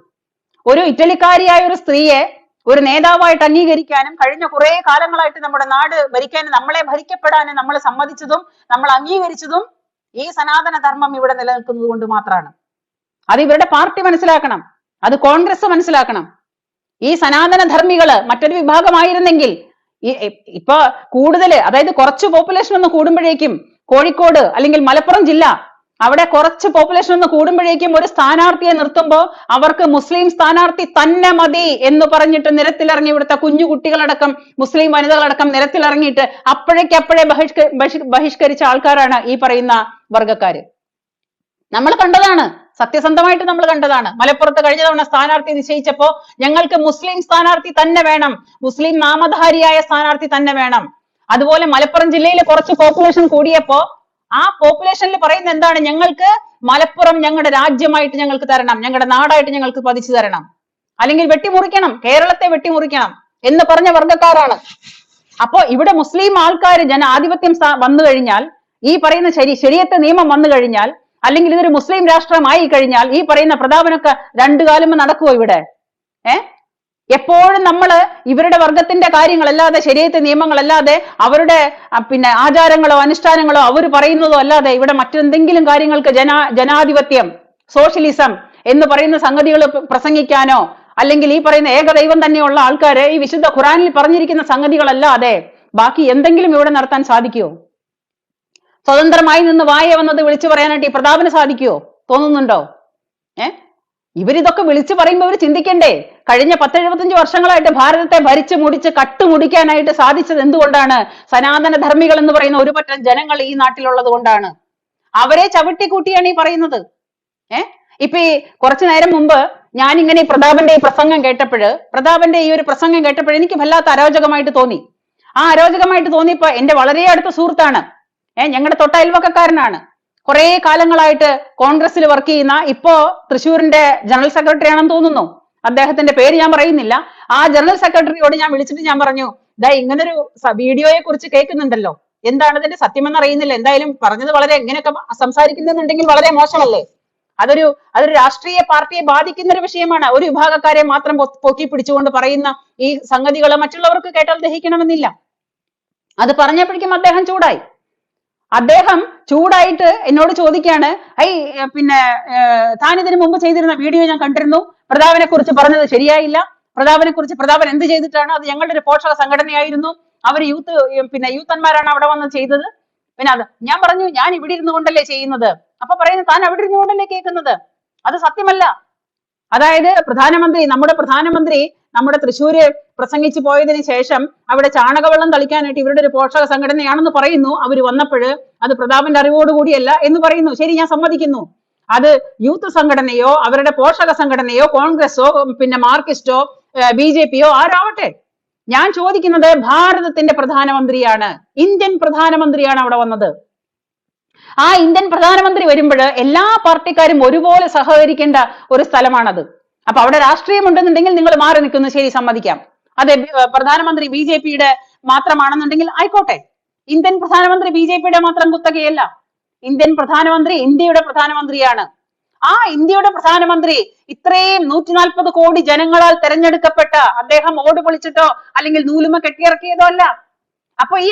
ഒരു ഇറ്റലിക്കാരിയായ ഒരു സ്ത്രീയെ ഒരു നേതാവായിട്ട് അംഗീകരിക്കാനും കഴിഞ്ഞ കുറെ കാലങ്ങളായിട്ട് നമ്മുടെ നാട് ഭരിക്കാനും നമ്മളെ ഭരിക്കപ്പെടാനും നമ്മൾ സമ്മതിച്ചതും നമ്മൾ അംഗീകരിച്ചതും ഈ സനാതന ധർമ്മം ഇവിടെ നിലനിൽക്കുന്നത് കൊണ്ട് മാത്രമാണ്. അത് ഇവരുടെ പാർട്ടി മനസ്സിലാക്കണം, അത് കോൺഗ്രസ് മനസ്സിലാക്കണം. ഈ സനാതന ധർമ്മികള് മറ്റൊരു വിഭാഗമായിരുന്നെങ്കിൽ ഇപ്പൊ കൂടുതൽ, അതായത് കുറച്ച് പോപ്പുലേഷൻ ഒന്ന് കൂടുമ്പോഴേക്കും കോഴിക്കോട് അല്ലെങ്കിൽ മലപ്പുറം ജില്ല, അവിടെ കുറച്ച് പോപ്പുലേഷൻ ഒന്ന് കൂടുമ്പോഴേക്കും ഒരു സ്ഥാനാർത്ഥിയെ നിർത്തുമ്പോൾ അവർക്ക് മുസ്ലിം സ്ഥാനാർത്ഥി തന്നെ മതി എന്ന് പറഞ്ഞിട്ട് നിരത്തിലിറങ്ങി, ഇവിടുത്തെ കുഞ്ഞു കുട്ടികളടക്കം മുസ്ലിം വനിതകളടക്കം നിരത്തിലിറങ്ങിയിട്ട് അപ്പോഴേക്കപ്പോഴേ ബഹിഷ്കരിച്ച ആൾക്കാരാണ് ഈ പറയുന്ന വർഗക്കാര്. നമ്മൾ കണ്ടതാണ്, സത്യസന്ധമായിട്ട് നമ്മൾ കണ്ടതാണ്. മലപ്പുറത്ത് കഴിഞ്ഞ തവണ സ്ഥാനാർത്ഥി നിശ്ചയിച്ചപ്പോ ഞങ്ങൾക്ക് മുസ്ലിം സ്ഥാനാർത്ഥി തന്നെ വേണം, മുസ്ലിം നാമധാരിയായ സ്ഥാനാർത്ഥി തന്നെ വേണം. അതുപോലെ മലപ്പുറം ജില്ലയിൽ കുറച്ച് പോപ്പുലേഷൻ കൂടിയപ്പോ ആ പോപ്പുലേഷനിൽ പറയുന്ന എന്താണ്? ഞങ്ങൾക്ക് മലപ്പുറം ഞങ്ങളുടെ രാജ്യമായിട്ട് ഞങ്ങൾക്ക് തരണം, ഞങ്ങളുടെ നാടായിട്ട് ഞങ്ങൾക്ക് പതിച്ചു തരണം, അല്ലെങ്കിൽ വെട്ടിമുറിക്കണം, കേരളത്തെ വെട്ടിമുറിക്കണം എന്ന് പറഞ്ഞ വർഗക്കാരാണ്. അപ്പോ ഇവിടെ മുസ്ലിം ആൾക്കാർ ജനാധിപത്യം വന്നു കഴിഞ്ഞാൽ, ഈ പറയുന്ന ശരീഅത്ത് നിയമം വന്നു കഴിഞ്ഞാൽ, അല്ലെങ്കിൽ ഇതൊരു മുസ്ലിം രാഷ്ട്രമായി കഴിഞ്ഞാൽ ഈ പറയുന്ന പ്രതാപനൊക്കെ രണ്ടു കാലം നടക്കുവോ ഇവിടെ? എപ്പോഴും നമ്മള് ഇവരുടെ വർഗത്തിന്റെ കാര്യങ്ങളല്ലാതെ, ശരീഅത്ത് നിയമങ്ങളല്ലാതെ, അവരുടെ പിന്നെ ആചാരങ്ങളോ അനുഷ്ഠാനങ്ങളോ അവർ പറയുന്നതോ അല്ലാതെ ഇവിടെ മറ്റെന്തെങ്കിലും കാര്യങ്ങൾക്ക് ജനാധിപത്യം, സോഷ്യലിസം എന്ന് പറയുന്ന സംഗതികൾ പ്രസംഗിക്കാനോ അല്ലെങ്കിൽ ഈ പറയുന്ന ഏകദൈവം തന്നെയുള്ള ആൾക്കാര് ഈ വിശുദ്ധ ഖുറാനിൽ പറഞ്ഞിരിക്കുന്ന സംഗതികളല്ലാതെ ബാക്കി എന്തെങ്കിലും ഇവിടെ നടത്താൻ സാധിക്കുമോ? സ്വതന്ത്രമായി നിന്ന് വായ വന്നത് വിളിച്ചു പറയാനായിട്ട് ഈ പ്രതാപന് സാധിക്കുമോ? തോന്നുന്നുണ്ടോ? ഇവരിതൊക്കെ വിളിച്ചു പറയുമ്പോൾ ഇവർ ചിന്തിക്കണ്ടേ? കഴിഞ്ഞ 10-75 വർഷങ്ങളായിട്ട് ഭാരതത്തെ ഭരിച്ചു മുടിച്ച് കട്ടുമുടിക്കാനായിട്ട് സാധിച്ചത് എന്തുകൊണ്ടാണ്? സനാതന ധർമ്മികൾ എന്ന് പറയുന്ന ഒരു പറ്റം ജനങ്ങൾ ഈ നാട്ടിലുള്ളത് കൊണ്ടാണ്. അവരെ ചവിട്ടിക്കൂട്ടിയാണ് ഈ പറയുന്നത്. ഇപ്പൊ ഈ കുറച്ചു നേരം മുമ്പ് ഞാനിങ്ങനെ പ്രതാപന്റെ ഈ പ്രസംഗം കേട്ടപ്പോഴ്, പ്രതാപന്റെ ഈ ഒരു പ്രസംഗം കേട്ടപ്പോൾ എനിക്ക് വല്ലാത്ത അരോചകമായിട്ട് തോന്നി. ആ അരോചകമായിട്ട് തോന്നിയപ്പോ എന്റെ വളരെ അടുത്ത സുഹൃത്താണ്, ഞങ്ങളുടെ തൊട്ട അയൽവക്കക്കാരനാണ്, കുറെ കാലങ്ങളായിട്ട് കോൺഗ്രസിൽ വർക്ക് ചെയ്യുന്ന, ഇപ്പോ തൃശ്ശൂരിന്റെ ജനറൽ സെക്രട്ടറി ആണെന്ന് തോന്നുന്നു, അദ്ദേഹത്തിന്റെ പേര് ഞാൻ പറയുന്നില്ല. ആ ജനറൽ സെക്രട്ടറിയോട് ഞാൻ വിളിച്ചിട്ട് ഞാൻ പറഞ്ഞു, ഇതാ ഇങ്ങനൊരു വീഡിയോയെ കുറിച്ച് കേൾക്കുന്നുണ്ടല്ലോ, എന്താണ് ഇതിന്റെ സത്യമെന്ന് അറിയുന്നില്ല, എന്തായാലും പറഞ്ഞത് വളരെ എങ്ങനെയൊക്കെ സംസാരിക്കുന്നുണ്ടെങ്കിൽ വളരെ മോശമല്ലേ, അതൊരു രാഷ്ട്രീയ പാർട്ടിയെ ബാധിക്കുന്ന ഒരു വിഷയമാണ്. ഒരു വിഭാഗക്കാരെ മാത്രം പൊക്കി പിടിച്ചുകൊണ്ട് പറയുന്ന ഈ സംഗതികൾ മറ്റുള്ളവർക്ക് കേട്ടാൽ ദഹിക്കണമെന്നില്ല. അത് പറഞ്ഞപ്പോഴേക്കും അദ്ദേഹം ചൂടായി. അദ്ദേഹം ചൂടായിട്ട് എന്നോട് ചോദിക്കാണ്, പിന്നെ താൻ ഇതിനു മുമ്പ് ചെയ്തിരുന്ന വീഡിയോ ഞാൻ കണ്ടിരുന്നു, പ്രതാപനെ കുറിച്ച് പറഞ്ഞത് ശരിയായില്ല, പ്രതാപൻ എന്ത് ചെയ്തിട്ടാണ്, അത് ഞങ്ങളുടെ ഒരു പോഷക സംഘടനയായിരുന്നു, അവർ യൂത്തന്മാരാണ് അവിടെ വന്ന് ചെയ്തത്. പിന്നെ അത് ഞാൻ പറഞ്ഞു, ഞാൻ ഇവിടെ ഇരുന്നു കൊണ്ടല്ലേ ചെയ്യുന്നത്. അപ്പൊ പറയുന്നത്, താൻ അവിടെ ഇരുന്നു കൊണ്ടല്ലേ കേൾക്കുന്നത്, അത് സത്യമല്ല. അതായത് നമ്മുടെ തൃശ്ശൂര് പ്രസംഗിച്ചു പോയതിനു ശേഷം അവിടെ ചാണകവെള്ളം തളിക്കാനായിട്ട് ഇവരുടെ ഒരു പോഷക സംഘടനയാണെന്ന് പറയുന്നു. അവര് വന്നപ്പോഴ് അത് പ്രതാപന്റെ അറിവോടുകൂടിയല്ല എന്ന് പറയുന്നു. ശരി, ഞാൻ സമ്മതിക്കുന്നു. അത് യൂത്ത് സംഘടനയോ അവരുടെ പോഷക സംഘടനയോ കോൺഗ്രസോ പിന്നെ മാർക്സിസ്റ്റോ BJP-യോ ആരാവട്ടെ, ഞാൻ ചോദിക്കുന്നത് ഭാരതത്തിന്റെ പ്രധാനമന്ത്രിയാണ്, ഇന്ത്യൻ പ്രധാനമന്ത്രിയാണ് അവിടെ വന്നത്. ആ ഇന്ത്യൻ പ്രധാനമന്ത്രി വരുമ്പോൾ എല്ലാ പാർട്ടിക്കാരും ഒരുപോലെ സഹകരിക്കേണ്ട ഒരു സ്ഥലമാണത്. അപ്പൊ അവിടെ രാഷ്ട്രീയം ഉണ്ടെന്നുണ്ടെങ്കിൽ നിങ്ങൾ മാറി നിൽക്കുന്നു, ശരി, സമ്മതിക്കാം. അതെ, പ്രധാനമന്ത്രി BJP-യുടെ മാത്രമാണെന്നുണ്ടെങ്കിൽ ആയിക്കോട്ടെ. ഇന്ത്യൻ പ്രധാനമന്ത്രി BJP-യുടെ മാത്രം കുത്തകയല്ല. ഇന്ത്യൻ പ്രധാനമന്ത്രി ഇന്ത്യയുടെ പ്രധാനമന്ത്രിയാണ്. ആ ഇന്ത്യയുടെ പ്രധാനമന്ത്രി ഇത്രയും 140 കോടി ജനങ്ങളാൽ തെരഞ്ഞെടുക്കപ്പെട്ട അദ്ദേഹം ഓട് പൊളിച്ചിട്ടോ അല്ലെങ്കിൽ നൂലുമ കെട്ടിയിറക്കിയതോ അല്ല. അപ്പൊ ഈ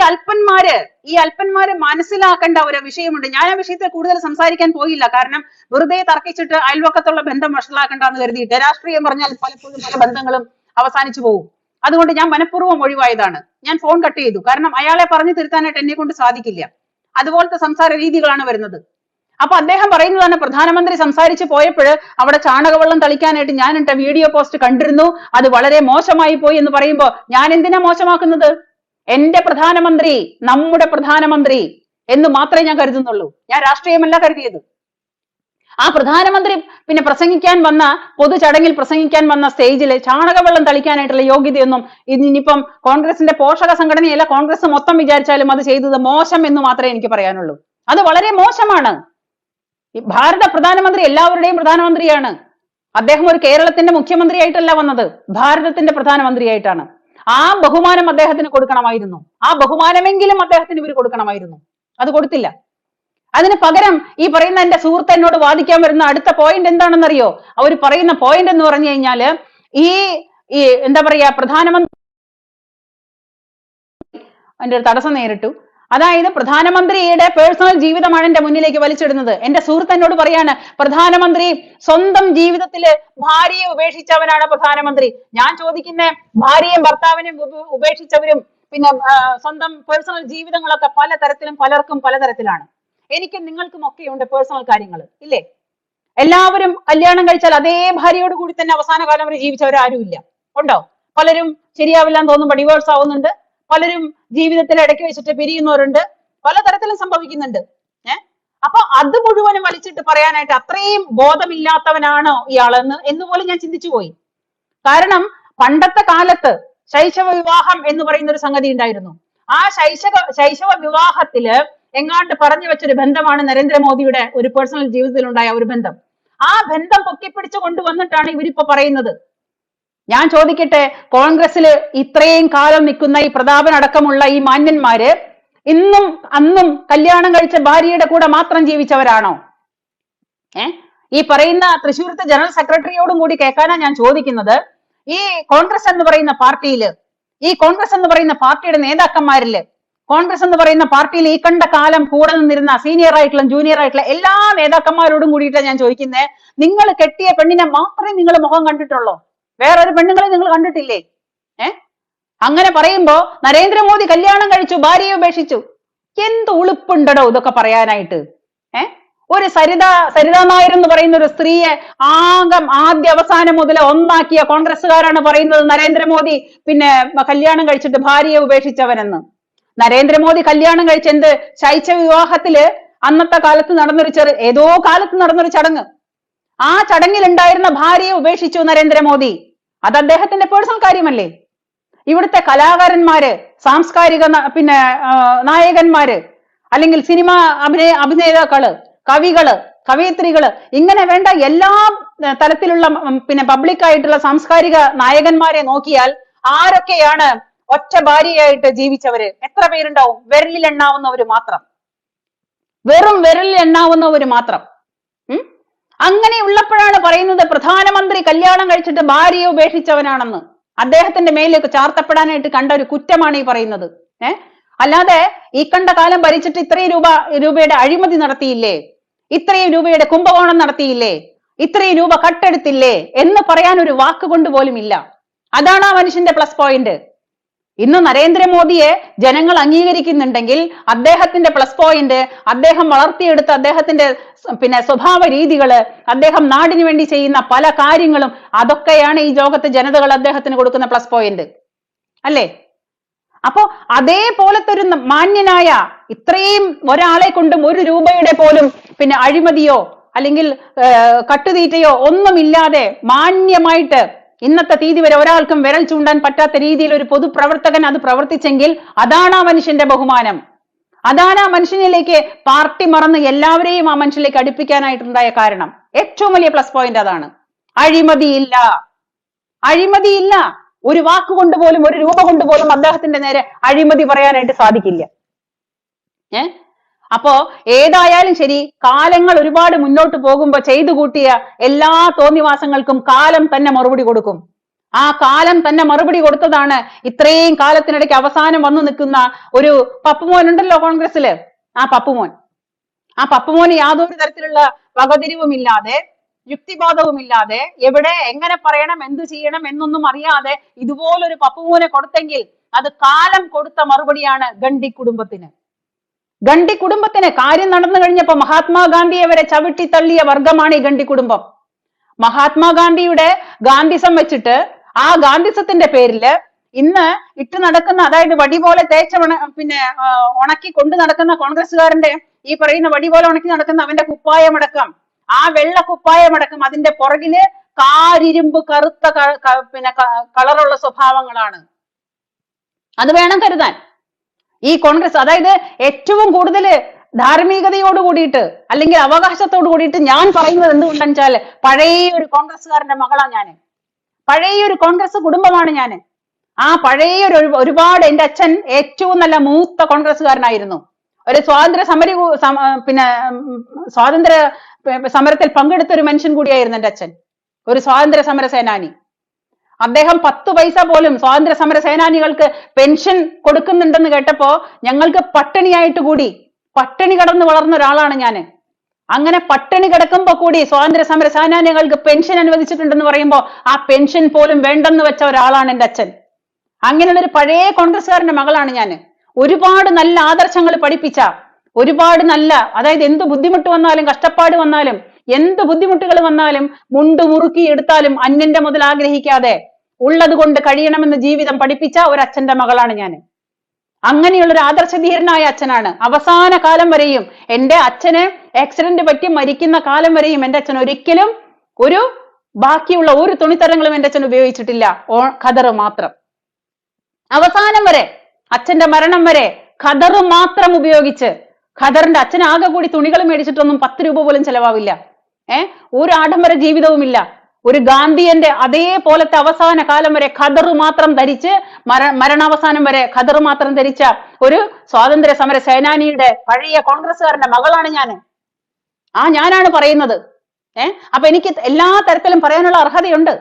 അല്പന്മാര് മനസ്സിലാക്കേണ്ട ഒരു വിഷയമുണ്ട്. ഞാൻ ആ വിഷയത്തെ കൂടുതൽ സംസാരിക്കാൻ പോയില്ല, കാരണം വെറുതെ തർക്കിച്ചിട്ട് അയൽവക്കത്തുള്ള ബന്ധം വഷളാക്കണ്ടെന്ന് കരുതിയിട്ട്. രാഷ്ട്രീയം പറഞ്ഞാൽ പലപ്പോഴും പല ബന്ധങ്ങളും അവസാനിച്ചു പോകും. അതുകൊണ്ട് ഞാൻ മനഃപൂർവ്വം ഒഴിവായതാണ്. ഞാൻ ഫോൺ കട്ട് ചെയ്തു, കാരണം അയാളെ പറഞ്ഞു തിരുത്താനായിട്ട് എന്നെ കൊണ്ട് സാധിക്കില്ല. അതുപോലത്തെ സംസാര രീതികളാണ് വരുന്നത്. അപ്പൊ അദ്ദേഹം പറയുന്നതാണ്, പ്രധാനമന്ത്രി സംസാരിച്ച് പോയപ്പോൾ അവിടെ ചാണകവെള്ളം തളിക്കാനായിട്ട് ഞാൻ ഇട്ട വീഡിയോ പോസ്റ്റ് കണ്ടിരുന്നു, അത് വളരെ മോശമായി പോയി എന്ന് പറയുമ്പോ ഞാൻ എന്തിനാ മോശമാക്കുന്നത്? എന്റെ പ്രധാനമന്ത്രി, നമ്മുടെ പ്രധാനമന്ത്രി എന്ന് മാത്രമേ ഞാൻ കരുതുന്നുള്ളൂ. ഞാൻ രാഷ്ട്രീയമല്ല കരുതിയത്. ആ പ്രധാനമന്ത്രി പിന്നെ പൊതു ചടങ്ങിൽ പ്രസംഗിക്കാൻ വന്ന സ്റ്റേജിൽ ചാണകവെള്ളം തളിക്കാനായിട്ടുള്ള യോഗ്യതയൊന്നും ഇനിയിപ്പം കോൺഗ്രസിന്റെ പോഷക സംഘടനയല്ല, കോൺഗ്രസ് മൊത്തം വിചാരിച്ചാലും അത് ചെയ്തത് മോശം എന്ന് മാത്രമേ എനിക്ക് പറയാനുള്ളൂ. അത് വളരെ മോശമാണ്. ഭാരത പ്രധാനമന്ത്രി എല്ലാവരുടെയും പ്രധാനമന്ത്രിയാണ്. അദ്ദേഹം ഒരു കേരളത്തിന്റെ മുഖ്യമന്ത്രിയായിട്ടല്ല വന്നത്, ഭാരതത്തിന്റെ പ്രധാനമന്ത്രിയായിട്ടാണ്. ആ ബഹുമാനം അദ്ദേഹത്തിന് കൊടുക്കണമായിരുന്നു. ആ ബഹുമാനമെങ്കിലും അദ്ദേഹത്തിന് ഇവർ കൊടുക്കണമായിരുന്നു. അത് കൊടുത്തില്ല. അതിന് പകരം ഈ പറയുന്ന എന്റെ സുഹൃത്ത് എന്നോട് വാദിക്കാൻ വരുന്ന അടുത്ത പോയിന്റ് എന്താണെന്നറിയോ? അവർ പറയുന്ന പോയിന്റ് എന്ന് പറഞ്ഞു കഴിഞ്ഞാല് ഈ എന്താ പറയാ, പ്രധാനമന്ത്രി അതിന്റെ ഒരു തടസ്സം നേരിട്ടു. അതായത് പ്രധാനമന്ത്രിയുടെ പേഴ്സണൽ ജീവിതമാണ് എന്റെ മുന്നിലേക്ക് വലിച്ചിടുന്നത്. എന്റെ സുഹൃത്ത് എന്നോട് പറയാണ്, പ്രധാനമന്ത്രി സ്വന്തം ജീവിതത്തില് ഭാര്യയെ ഉപേക്ഷിച്ചവനാണ് പ്രധാനമന്ത്രി. ഞാൻ ചോദിക്കുന്ന, ഭാര്യയും ഭർത്താവിനെയും ഉപേക്ഷിച്ചവരും പിന്നെ സ്വന്തം പേഴ്സണൽ ജീവിതങ്ങളൊക്കെ പല തരത്തിലും പലർക്കും പലതരത്തിലാണ്. എനിക്കും നിങ്ങൾക്കും ഒക്കെയുണ്ട് പേഴ്സണൽ കാര്യങ്ങൾ, ഇല്ലേ? എല്ലാവരും കല്യാണം കഴിച്ചാൽ അതേ ഭാര്യയോട് കൂടി തന്നെ അവസാന കാലം വരെ ജീവിച്ചവരാരും ഇല്ല. ഉണ്ടോ? പലരും ശരിയാവില്ല എന്ന് തോന്നുമ്പോൾ ഡിവോഴ്സ് ആവുന്നുണ്ട്, പലരും ജീവിതത്തിൽ ഇടയ്ക്ക് വെച്ചിട്ട് പിരിയുന്നവരുണ്ട്, പലതരത്തിലും സംഭവിക്കുന്നുണ്ട്. അപ്പൊ അത് മുഴുവനും വലിച്ചിട്ട് പറയാനായിട്ട് അത്രയും ബോധമില്ലാത്തവനാണോ ഇയാളെന്ന് എന്നുപോലും ഞാൻ ചിന്തിച്ചു പോയി. കാരണം പണ്ടത്തെ കാലത്ത് ശൈശവ വിവാഹം എന്ന് പറയുന്ന ഒരു സംഗതി ഉണ്ടായിരുന്നു. ആ ശൈശവ വിവാഹത്തില് എങ്ങാണ്ട് പറഞ്ഞു വെച്ചൊരു ബന്ധമാണ് നരേന്ദ്രമോദിയുടെ ഒരു പേഴ്സണൽ ജീവിതത്തിൽ ഉണ്ടായ ഒരു ബന്ധം. ആ ബന്ധം പൊക്കിപ്പിടിച്ചു കൊണ്ടുവന്നിട്ടാണ് ഇവരിപ്പോ പറയുന്നത്. ഞാൻ ചോദിക്കട്ടെ, കോൺഗ്രസില് ഇത്രയും കാലം നിൽക്കുന്ന ഈ പ്രതാപൻ അടക്കമുള്ള ഈ മാന്യന്മാര് ഇന്നും അന്നും കല്യാണം കഴിച്ച ഭാര്യയുടെ കൂടെ മാത്രം ജീവിച്ചവരാണോ? ഈ പറയുന്ന തൃശ്ശൂരത്തെ ജനറൽ സെക്രട്ടറിയോടും കൂടി കേൾക്കാനാ ഞാൻ ചോദിക്കുന്നത്. ഈ കോൺഗ്രസ് എന്ന് പറയുന്ന പാർട്ടിയുടെ നേതാക്കന്മാരില്, കോൺഗ്രസ് എന്ന് പറയുന്ന പാർട്ടിയിൽ ഈ കണ്ട കാലം കൂടെ നിന്നിരുന്ന സീനിയർ ആയിട്ടുള്ള ജൂനിയർ ആയിട്ടുള്ള എല്ലാ നേതാക്കന്മാരോടും കൂടിയിട്ട് ഞാൻ ചോദിക്കുന്നത്, നിങ്ങൾ കെട്ടിയ പെണ്ണിനെ മാത്രമേ നിങ്ങൾ മുഖം കണ്ടിട്ടുള്ളൂ, വേറൊരു പെണ്ണുങ്ങളെ നിങ്ങൾ കണ്ടിട്ടില്ലേ? അങ്ങനെ പറയുമ്പോ നരേന്ദ്രമോദി കല്യാണം കഴിച്ചു, ഭാര്യയെ ഉപേക്ഷിച്ചു, എന്ത് ഉളുപ്പുണ്ടോ ഇതൊക്കെ പറയാനായിട്ട്? ഒരു സരിതാ നായർ എന്ന് പറയുന്ന ഒരു സ്ത്രീയെ ആദ്യ അവസാനം മുതൽ ഒന്നാക്കിയ കോൺഗ്രസ്സുകാരാണ് പറയുന്നത് നരേന്ദ്രമോദി പിന്നെ കല്യാണം കഴിച്ചിട്ട് ഭാര്യയെ ഉപേക്ഷിച്ചവനെന്ന്. നരേന്ദ്രമോദി കല്യാണം കഴിച്ച എന്ത് ശൈശവ വിവാഹത്തില് അന്നത്തെ കാലത്ത് നടന്നൊരു ഏതോ കാലത്ത് നടന്നൊരു ചടങ്ങ്. ആ ചടങ്ങിൽ ഉണ്ടായിരുന്ന ഭാര്യയെ ഉപേക്ഷിച്ചു നരേന്ദ്രമോദി. അത് അദ്ദേഹത്തിന്റെ പേഴ്സണൽ കാര്യമല്ലേ? ഇവിടുത്തെ കലാകാരന്മാര്, സാംസ്കാരിക നായകന്മാര്, അല്ലെങ്കിൽ സിനിമ അഭിനേതാക്കള്, കവികള്, കവയിത്രികള്, ഇങ്ങനെ വേണ്ട എല്ലാ തലത്തിലുള്ള പബ്ലിക് ആയിട്ടുള്ള സാംസ്കാരിക നായകന്മാരെ നോക്കിയാൽ ആരൊക്കെയാണ് ഒറ്റ ഭാര്യയായിട്ട് ജീവിച്ചവര്? എത്ര പേരുണ്ടാവും? വിരലിൽ എണ്ണാവുന്നവര് മാത്രം, വെറും വിരലിൽ എണ്ണാവുന്നവര് മാത്രം. അങ്ങനെ ഉള്ളപ്പോഴാണ് പറയുന്നത് പ്രധാനമന്ത്രി കല്യാണം കഴിച്ചിട്ട് ഭാര്യയെ ഉപേക്ഷിച്ചവനാണെന്ന്. അദ്ദേഹത്തിന്റെ മേലേക്ക് ചാർത്തപ്പെടാനായിട്ട് കണ്ട ഒരു കുറ്റമാണ് ഈ പറയുന്നത്. അല്ലാതെ ഈ കണ്ട കാലം ഭരിച്ചിട്ട് ഇത്രയും രൂപയുടെ അഴിമതി നടത്തിയില്ലേ, ഇത്രയും രൂപയുടെ കുംഭകോണം നടത്തിയില്ലേ, ഇത്രയും രൂപ കട്ടെടുത്തില്ലേ എന്ന് പറയാൻ ഒരു വാക്കുകൊണ്ട് പോലും ഇല്ല. അതാണ് ആ മനുഷ്യന്റെ പ്ലസ് പോയിന്റ്. ഇന്ന് നരേന്ദ്രമോദിയെ ജനങ്ങൾ അംഗീകരിക്കുന്നുണ്ടെങ്കിൽ അദ്ദേഹത്തിന്റെ പ്ലസ് പോയിന്റ്, അദ്ദേഹം വളർത്തിയെടുത്ത അദ്ദേഹത്തിന്റെ സ്വഭാവ രീതികള്, അദ്ദേഹം നാടിനു വേണ്ടി ചെയ്യുന്ന പല കാര്യങ്ങളും, അതൊക്കെയാണ് ഈ ലോകത്തെ ജനതകൾ അദ്ദേഹത്തിന് കൊടുക്കുന്ന പ്ലസ് പോയിന്റ് അല്ലേ? അപ്പോ അതേപോലത്തെ ഒരു മാന്യനായ, ഇത്രയും ഒരാളെ കൊണ്ടും ഒരു രൂപയുടെ പോലും അഴിമതിയോ അല്ലെങ്കിൽ കട്ടുതീറ്റയോ ഒന്നുമില്ലാതെ മാന്യമായിട്ട് ഇന്നത്തെ തീയതി വരെ ഒരാൾക്കും വിരൽ ചൂണ്ടാൻ പറ്റാത്ത രീതിയിൽ ഒരു പൊതുപ്രവർത്തകൻ അത് പ്രവർത്തിച്ചെങ്കിൽ അതാണ് ആ മനുഷ്യന്റെ ബഹുമാനം. അതാണ് ആ മനുഷ്യനിലേക്ക് പാർട്ടി മറന്ന് എല്ലാവരെയും ആ മനുഷ്യനിലേക്ക് അടുപ്പിക്കാനായിട്ടുണ്ടായ കാരണം. ഏറ്റവും വലിയ പ്ലസ് പോയിന്റ് അതാണ്. അഴിമതിയില്ല, അഴിമതിയില്ല. ഒരു വാക്കുകൊണ്ട് പോലും, ഒരു രൂപ കൊണ്ട് പോലും അദ്ദേഹത്തിന്റെ നേരെ അഴിമതി പറയാനായിട്ട് സാധിക്കില്ല. അപ്പോ ഏതായാലും ശരി, കാലങ്ങൾ ഒരുപാട് മുന്നോട്ട് പോകുമ്പോ ചെയ്തു കൂട്ടിയ എല്ലാ തോന്നിവാസങ്ങൾക്കും കാലം തന്നെ മറുപടി കൊടുക്കും. ആ കാലം തന്നെ മറുപടി കൊടുത്തതാണ് ഇത്രയും കാലത്തിനിടയ്ക്ക് അവസാനം വന്നു നിൽക്കുന്ന ഒരു പപ്പുമോൻ ഉണ്ടല്ലോ കോൺഗ്രസില്. ആ പപ്പുമോന് യാതൊരു തരത്തിലുള്ള വകതിരിവുമില്ലാതെ, യുക്തിബോധവുമില്ലാതെ, എവിടെ എങ്ങനെ പറയണം, എന്ത് ചെയ്യണം എന്നൊന്നും അറിയാതെ ഇതുപോലൊരു പപ്പുമോനെ കൊടുത്തെങ്കിൽ അത് കാലം കൊടുത്ത മറുപടിയാണ് ഗണ്ഡി കുടുംബത്തിന്. ഗണ്ഡി കുടുംബത്തിന് കാര്യം നടന്നു കഴിഞ്ഞപ്പോ മഹാത്മാഗാന്ധിയെ വരെ ചവിട്ടി തള്ളിയ വർഗമാണ് ഈ ഗണ്ഡി കുടുംബം. മഹാത്മാഗാന്ധിയുടെ ഗാന്ധിസം വെച്ചിട്ട് ആ ഗാന്ധിസത്തിന്റെ പേരില് ഇന്ന് ഇട്ട് നടക്കുന്ന, അതായത് വടി പോലെ തേച്ച ഉണക്കി കൊണ്ടു നടക്കുന്ന കോൺഗ്രസ്സുകാരന്റെ ഈ പറയുന്ന വടി പോലെ ഉണക്കി നടക്കുന്ന അവന്റെ കുപ്പായമടക്കം, ആ വെള്ള കുപ്പായമടക്കം അതിന്റെ പുറകില് കാരിരുമ്പ് കറുത്ത കളറുള്ള സ്വഭാവങ്ങളാണ്. അത് വേണം കരുതാൻ. ഈ കോൺഗ്രസ്, അതായത് ഏറ്റവും കൂടുതൽ ധാർമ്മികതയോട് കൂടിയിട്ട് അല്ലെങ്കിൽ അവകാശത്തോട് കൂടിയിട്ട് ഞാൻ പറയുന്നത് എന്തുകൊണ്ടെന്ന് വെച്ചാൽ, പഴയ ഒരു കോൺഗ്രസ്സുകാരന്റെ മകളാണ് ഞാന്, പഴയ ഒരു കോൺഗ്രസ് കുടുംബമാണ് ഞാന്. ആ പഴയ ഒരുപാട്, എന്റെ അച്ഛൻ ഏറ്റവും നല്ല മൂത്ത കോൺഗ്രസ്സുകാരനായിരുന്നു. ഒരു സ്വാതന്ത്ര്യ സമരത്തിൽ പങ്കെടുത്ത ഒരു മനുഷ്യൻ കൂടിയായിരുന്നു എന്റെ അച്ഛൻ, ഒരു സ്വാതന്ത്ര്യ സമര സേനാനി. അദ്ദേഹം 10 പൈസ പോലും സ്വാതന്ത്ര്യ സമര സേനാനികൾക്ക് പെൻഷൻ കൊടുക്കുന്നുണ്ടെന്ന് കേട്ടപ്പോ ഞങ്ങൾക്ക് പട്ടിണിയായിട്ട് കൂടി, പട്ടിണി കിടന്ന് വളർന്ന ഒരാളാണ് ഞാന്. അങ്ങനെ പട്ടിണി കിടക്കുമ്പോ കൂടി സ്വാതന്ത്ര്യ സമര സേനാനികൾക്ക് പെൻഷൻ അനുവദിച്ചിട്ടുണ്ടെന്ന് പറയുമ്പോ ആ പെൻഷൻ പോലും വേണ്ടെന്ന് വെച്ച ഒരാളാണ് എന്റെ അച്ഛൻ. അങ്ങനെയുള്ള ഒരു പഴയ കോൺഗ്രസ്സുകാരന്റെ മകളാണ് ഞാന്. ഒരുപാട് നല്ല ആദർശങ്ങൾ പഠിപ്പിച്ച, ഒരുപാട് നല്ല, അതായത് എന്ത് ബുദ്ധിമുട്ട് വന്നാലും, കഷ്ടപ്പാട് വന്നാലും, എന്ത് ബുദ്ധിമുട്ടുകൾ വന്നാലും മുണ്ടു മുറുക്കി എടുത്താലും അന്യന്റെ മുതൽ ആഗ്രഹിക്കാതെ ഉള്ളത് കൊണ്ട് കഴിയണമെന്ന് ജീവിതം പഠിപ്പിച്ച ഒരു അച്ഛന്റെ മകളാണ് ഞാൻ. അങ്ങനെയുള്ള ഒരു ആദർശധീരനായ അച്ഛനാണ്. അവസാന കാലം വരെയും, എന്റെ അച്ഛന് ആക്സിഡന്റ് പറ്റി മരിക്കുന്ന കാലം വരെയും എന്റെ അച്ഛൻ ഒരിക്കലും ബാക്കിയുള്ള ഒരു തുണിത്തരങ്ങളും എന്റെ അച്ഛൻ ഉപയോഗിച്ചിട്ടില്ല. ഖദർ മാത്രം. അവസാനം വരെ, അച്ഛന്റെ മരണം വരെ ഖദർ മാത്രം ഉപയോഗിച്ച്, ഖദറിന്റെ അച്ഛൻ ആകെ കൂടി തുണികൾ മേടിച്ചിട്ടൊന്നും 10 രൂപ പോലും ചെലവാവില്ല. ഒരു ആഡംബര ജീവിതവുമില്ല. ഒരു ഗാന്ധിയന്റെ അതേപോലത്തെ അവസാന കാലം വരെ ഖദർ മാത്രം ധരിച്ച്, മരണാവസാനം വരെ ഖദർ മാത്രം ധരിച്ച ഒരു സ്വാതന്ത്ര്യ സമര സേനാനിയുടെ പഴയ കോൺഗ്രസ്സുകാരന്റെ മകളാണ് ഞാൻ. ഞാനാണ് പറയുന്നത്. അപ്പൊ എനിക്ക് എല്ലാ തരത്തിലും പറയാനുള്ള അർഹതയുണ്ട്.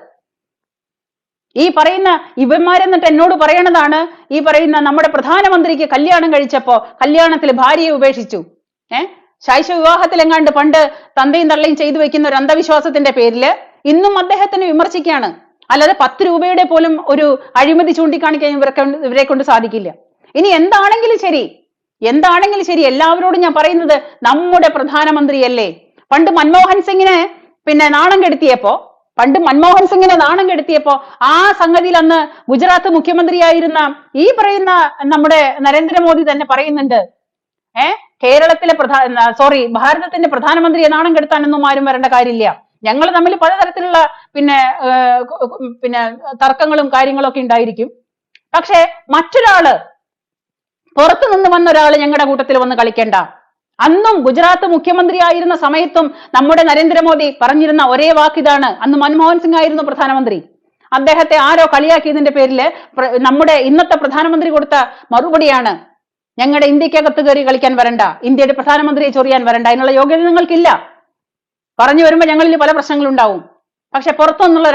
ഈ പറയുന്ന ഇവന്മാരെന്നിട്ട് എന്നോട് പറയണതാണ്, ഈ പറയുന്ന നമ്മുടെ പ്രധാനമന്ത്രിക്ക് കല്യാണം കഴിച്ചപ്പോ കല്യാണത്തിൽ ഭാര്യയെ ഉപേക്ഷിച്ചു. ശൈശവ വിവാഹത്തിൽ എങ്ങാണ്ട് പണ്ട് തന്തയും തള്ളയും ചെയ്തു വെക്കുന്ന ഒരു അന്ധവിശ്വാസത്തിന്റെ പേരില് ഇന്നും അദ്ദേഹത്തിന് വിമർശിക്കുകയാണ്. അല്ലാതെ 10 രൂപയുടെ പോലും ഒരു അഴിമതി ചൂണ്ടിക്കാണിക്കാൻ ഇവരെ കൊണ്ട് സാധിക്കില്ല. ഇനി എന്താണെങ്കിലും ശരി, എല്ലാവരോടും ഞാൻ പറയുന്നത്, നമ്മുടെ പ്രധാനമന്ത്രിയല്ലേ. പണ്ട് മൻമോഹൻ സിംഗിനെ നാണം കെടുത്തിയപ്പോ ആ സംഗതിയിൽ അന്ന് ഗുജറാത്ത് മുഖ്യമന്ത്രിയായിരുന്ന ഈ പറയുന്ന നമ്മുടെ നരേന്ദ്രമോദി തന്നെ പറയുന്നുണ്ട്, കേരളത്തിലെ ഭാരതത്തിന്റെ പ്രധാനമന്ത്രിയെ നാണം കെടുത്താനൊന്നും ആരും വരേണ്ട കാര്യമില്ല. ഞങ്ങൾ തമ്മിൽ പലതരത്തിലുള്ള പിന്നെ തർക്കങ്ങളും കാര്യങ്ങളും ഒക്കെ ഉണ്ടായിരിക്കും. പക്ഷെ മറ്റൊരാള്, പുറത്തു നിന്ന് വന്ന ഒരാള് ഞങ്ങളുടെ കൂട്ടത്തിൽ വന്ന് കളിക്കേണ്ട. അന്നും ഗുജറാത്ത് മുഖ്യമന്ത്രി ആയിരുന്ന സമയത്തും നമ്മുടെ നരേന്ദ്രമോദി പറഞ്ഞിരുന്ന ഒരേ വാക്കിതാണ്. അന്ന് മൻമോഹൻ സിംഗ് ആയിരുന്നു പ്രധാനമന്ത്രി. അദ്ദേഹത്തെ ആരോ കളിയാക്കിയതിന്റെ പേരിൽ നമ്മുടെ ഇന്നത്തെ പ്രധാനമന്ത്രി കൊടുത്ത മറുപടിയാണ്, ഞങ്ങളുടെ ഇന്ത്യക്കകത്ത് കയറി കളിക്കാൻ വരണ്ട, ഇന്ത്യയുടെ പ്രധാനമന്ത്രിയെ ചൊറിയാൻ വരണ്ട, അതിനുള്ള യോഗ്യത നിങ്ങൾക്കില്ല. പറഞ്ഞു വരുമ്പോ ഞങ്ങളിൽ പല പ്രശ്നങ്ങളുണ്ടാവും. പക്ഷെ പുറത്തുനിന്നുള്ള